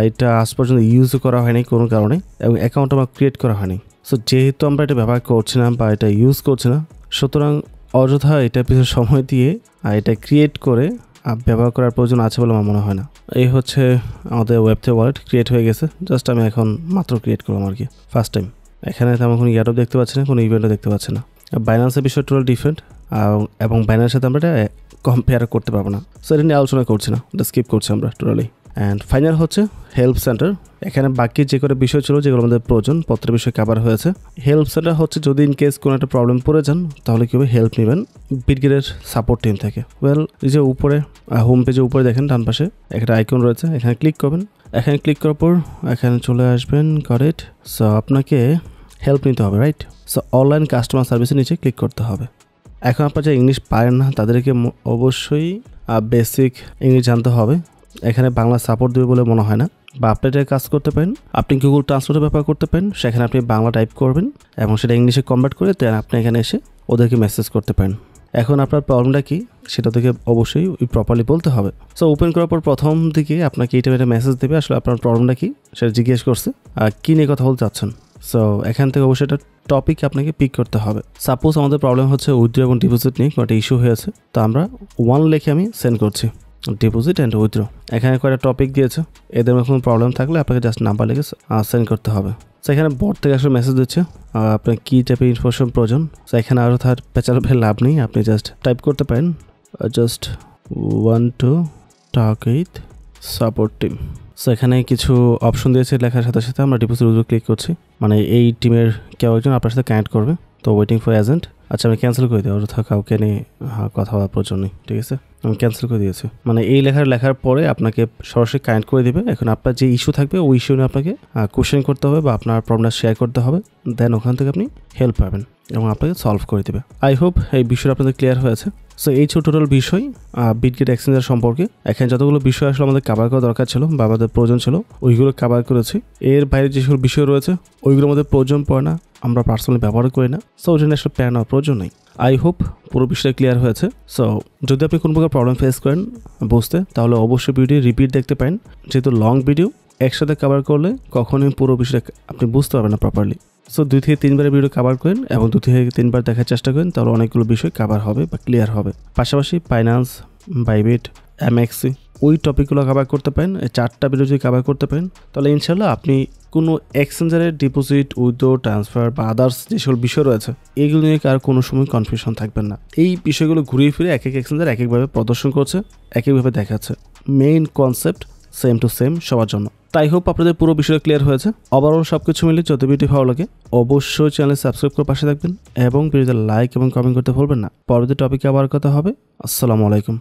S2: এটা আজ পর্যন্ত ইউজও করা হয়নি কোনো কারণে, এবং অ্যাকাউন্ট আমার ক্রিয়েট করা হয়নি। সো যেহেতু আমরা এটা ব্যবহার করছি না বা এটা ইউজ করছি না, সুতরাং অযথা এটা পিছনে সময় দিয়ে এটা ক্রিয়েট করে ব্যবহার করার প্রয়োজন আছে বলে আমার মনে হয় না। এই হচ্ছে আমাদের Web3 ওয়ালেট ক্রিয়েট হয়ে গেছে, জাস্ট আমি এখন মাত্র ক্রিয়েট করলাম আর কি, ফার্স্ট টাইম। এখানে তেমন কোনো ইয়ারও দেখতে পাচ্ছি না, কোনো ইভেন্টও দেখতে পাচ্ছি না। বাইন্যান্সের বিষয় টোটাল ডিফারেন্ট, এবং বাইন্যান্সের সাথে আমরা এটা কম্পেয়ার করতে পারবো না। সো এটা নিয়ে আলোচনা করছি না, এটা স্কিপ করছি আমরা টোটালি। অ্যান্ড ফাইনাল হচ্ছে হেল্প সেন্টার। এখানে বাকি যে কোনো বিষয় ছিল যেগুলো আমাদের প্রয়োজন পত্রের বিষয় কভার হয়েছে। হেল্প সেন্টার হচ্ছে যদি ইন কেস কোনো একটা প্রবলেম পড়ে যান তাহলে কীভাবে হেল্প নেবেন বিটগেটের সাপোর্ট টিম থেকে। এই যে উপরে হোম পেজে উপরে দেখেন ডান পাশে একটা আইকন রয়েছে, এখানে ক্লিক করবেন। এখানে ক্লিক করার পর এখানে চলে আসবেন, কারেক্ট। সো আপনাকে হেল্প নিতে হবে, রাইট। সো অনলাইন কাস্টমার সার্ভিসের নিচে ক্লিক করতে হবে। এখন আপনার যে ইংলিশ পারেন না তাদেরকে অবশ্যই বেসিক ইংলিশ জানতে হবে। এখানে বাংলা সাপোর্ট দেবে বলে মনে হয় না, বা আপনি এটা কাজ করতে পারেন, আপনি গুগল ট্রান্সলেটের ব্যাপার করতে পারেন, সেখানে আপনি বাংলা টাইপ করবেন এবং সেটা ইংলিশে কনভার্ট করে দেন আপনি এখানে এসে ওদেরকে মেসেজ করতে পারেন। এখন আপনার প্রবলেমটা কি সেটা থেকে অবশ্যই প্রপারলি বলতে হবে। সো ওপেন করার পর প্রথম দিকে আপনাকে এই টাইপের মেসেজ দেবে, আসলে আপনার প্রবলেমটা কি সেটা জিজ্ঞেস করছে আর কী নিয়ে কথা বলতে চাচ্ছেন। সো এখান থেকে অবশ্যই একটা টপিক আপনাকে পিক করতে হবে। সাপোজ আমাদের প্রবলেম হচ্ছে উইথড্র এবং ডিপোজিট নিয়ে কোনো একটা ইস্যু হয়েছে, তো আমরা 1 লিখে আমি সেন্ড করছি, ডিপোজিট অ্যান্ড উইথড্র। এখানে কয়েকটা টপিক দিয়েছে, এদের মধ্যে কোনো প্রবলেম থাকলে আপনাকে জাস্ট নাম্বার লিখে সেন্ড করতে হবে। সো এখানে বোর্ড থেকে আসলে মেসেজ দিচ্ছে আপনার কী টাইপের ইনফরমেশন প্রয়োজন। সো এখানে আরও তার পেঁচালের লাভ নেই, আপনি জাস্ট টাইপ করতে পারেন just 1 to talk with support team. So এখানে কিছু অপশন দিয়েছে, লেখার সাথে সাথে আমরা ডিপোজিট উইথড্র ক্লিক করছি, মানে এই টিমের কেউ একজন আপনার সাথে কানেক্ট করবে। তো ওয়েটিং ফর এজেন্ট, আচ্ছা আমি ক্যান্সেল করে দিই, অযথা কাউকে নিয়ে কথা বলার প্রয়োজন নেই, ঠিক আছে আমি ক্যান্সেল করে দিয়েছি। মানে এই লেখার পরে আপনাকে সরাসরি কানেক্ট করে দিবে। এখন আপনার যে ইস্যু থাকবে ওই ইস্যু নিয়ে আপনাকে কোশ্চেন করতে হবে বা আপনার প্রবলেমটা শেয়ার করতে হবে, দেন ওখান থেকে আপনি হেল্প পাবেন এবং আপনাকে সলভ করে দেবে। আই হোপ এই বিষয়টা আপনাদের ক্লিয়ার হয়েছে। সো এই টোটাল বিষয় বিটগেট এক্সচেঞ্জের সম্পর্কে। এখানে যতগুলো বিষয় আসলে আমাদের কভার করা দরকার ছিল বা আমাদের প্রয়োজন ছিল ওইগুলো কভার করেছি। এর বাইরে যে সকল বিষয় রয়েছে ওইগুলো আমাদের প্রয়োজন পড়ে না, আমরা পার্সোনালি ব্যবহার করি না, সো ওই জন্য আসলে প্ল্যান নেওয়ার প্রয়োজন নেই। আই হোপ পুরো বিষয়টা ক্লিয়ার হয়েছে। সো যদি আপনি কোনো প্রকার প্রবলেম ফেস করেন বুঝতে, তাহলে অবশ্যই ভিডিও রিপিট দেখতে পারেন, যেহেতু লং ভিডিও একসাথে কভার করলে কখনোই পুরো বিষয়টা আপনি বুঝতে পারবেন না প্রপারলি। সো 2 থেকে 3 বারের ভিডিও কভার করেন এবং 2 থেকে 3 বার দেখার চেষ্টা করেন, তাহলে অনেকগুলো বিষয় কভার হবে বা ক্লিয়ার হবে। পাশাপাশি ফাইন্যান্স, বাইবিট, এমএক্সি ওই টপিকগুলো কভার করতে পারেন। এই 4টা ভিডিও যদি কভার করতে পারেন তাহলে ইনশাল্লাহ আপনি কোনো এক্সচেঞ্জারের ডিপোজিট, উইথড্র, ট্রান্সফার বা আদার্স যে সকল বিষয় রয়েছে এইগুলো নিয়ে আর কোনো সময় কনফিউশন থাকবেন না। এই বিষয়গুলো ঘুরিয়ে ফিরে এক এক্সচেঞ্জার এক একভাবে প্রদর্শন করছে, একইভাবে দেখাচ্ছে। Main concept same to same সবার জন্য। তাই হোপ আপনাদের পুরো বিষয়টা ক্লিয়ার হয়েছে। ওভারঅল সব কিছু মিলে যদি ভিডিও ভালো লাগে অবশ্যই চ্যানেল সাবস্ক্রাইব করে পাশে থাকবেন এবং ভিডিওতে লাইক এবং কমেন্ট করতে ভুলবেন না। পরবর্তী টপিকে আবার কথা হবে। আসসালামু আলাইকুম।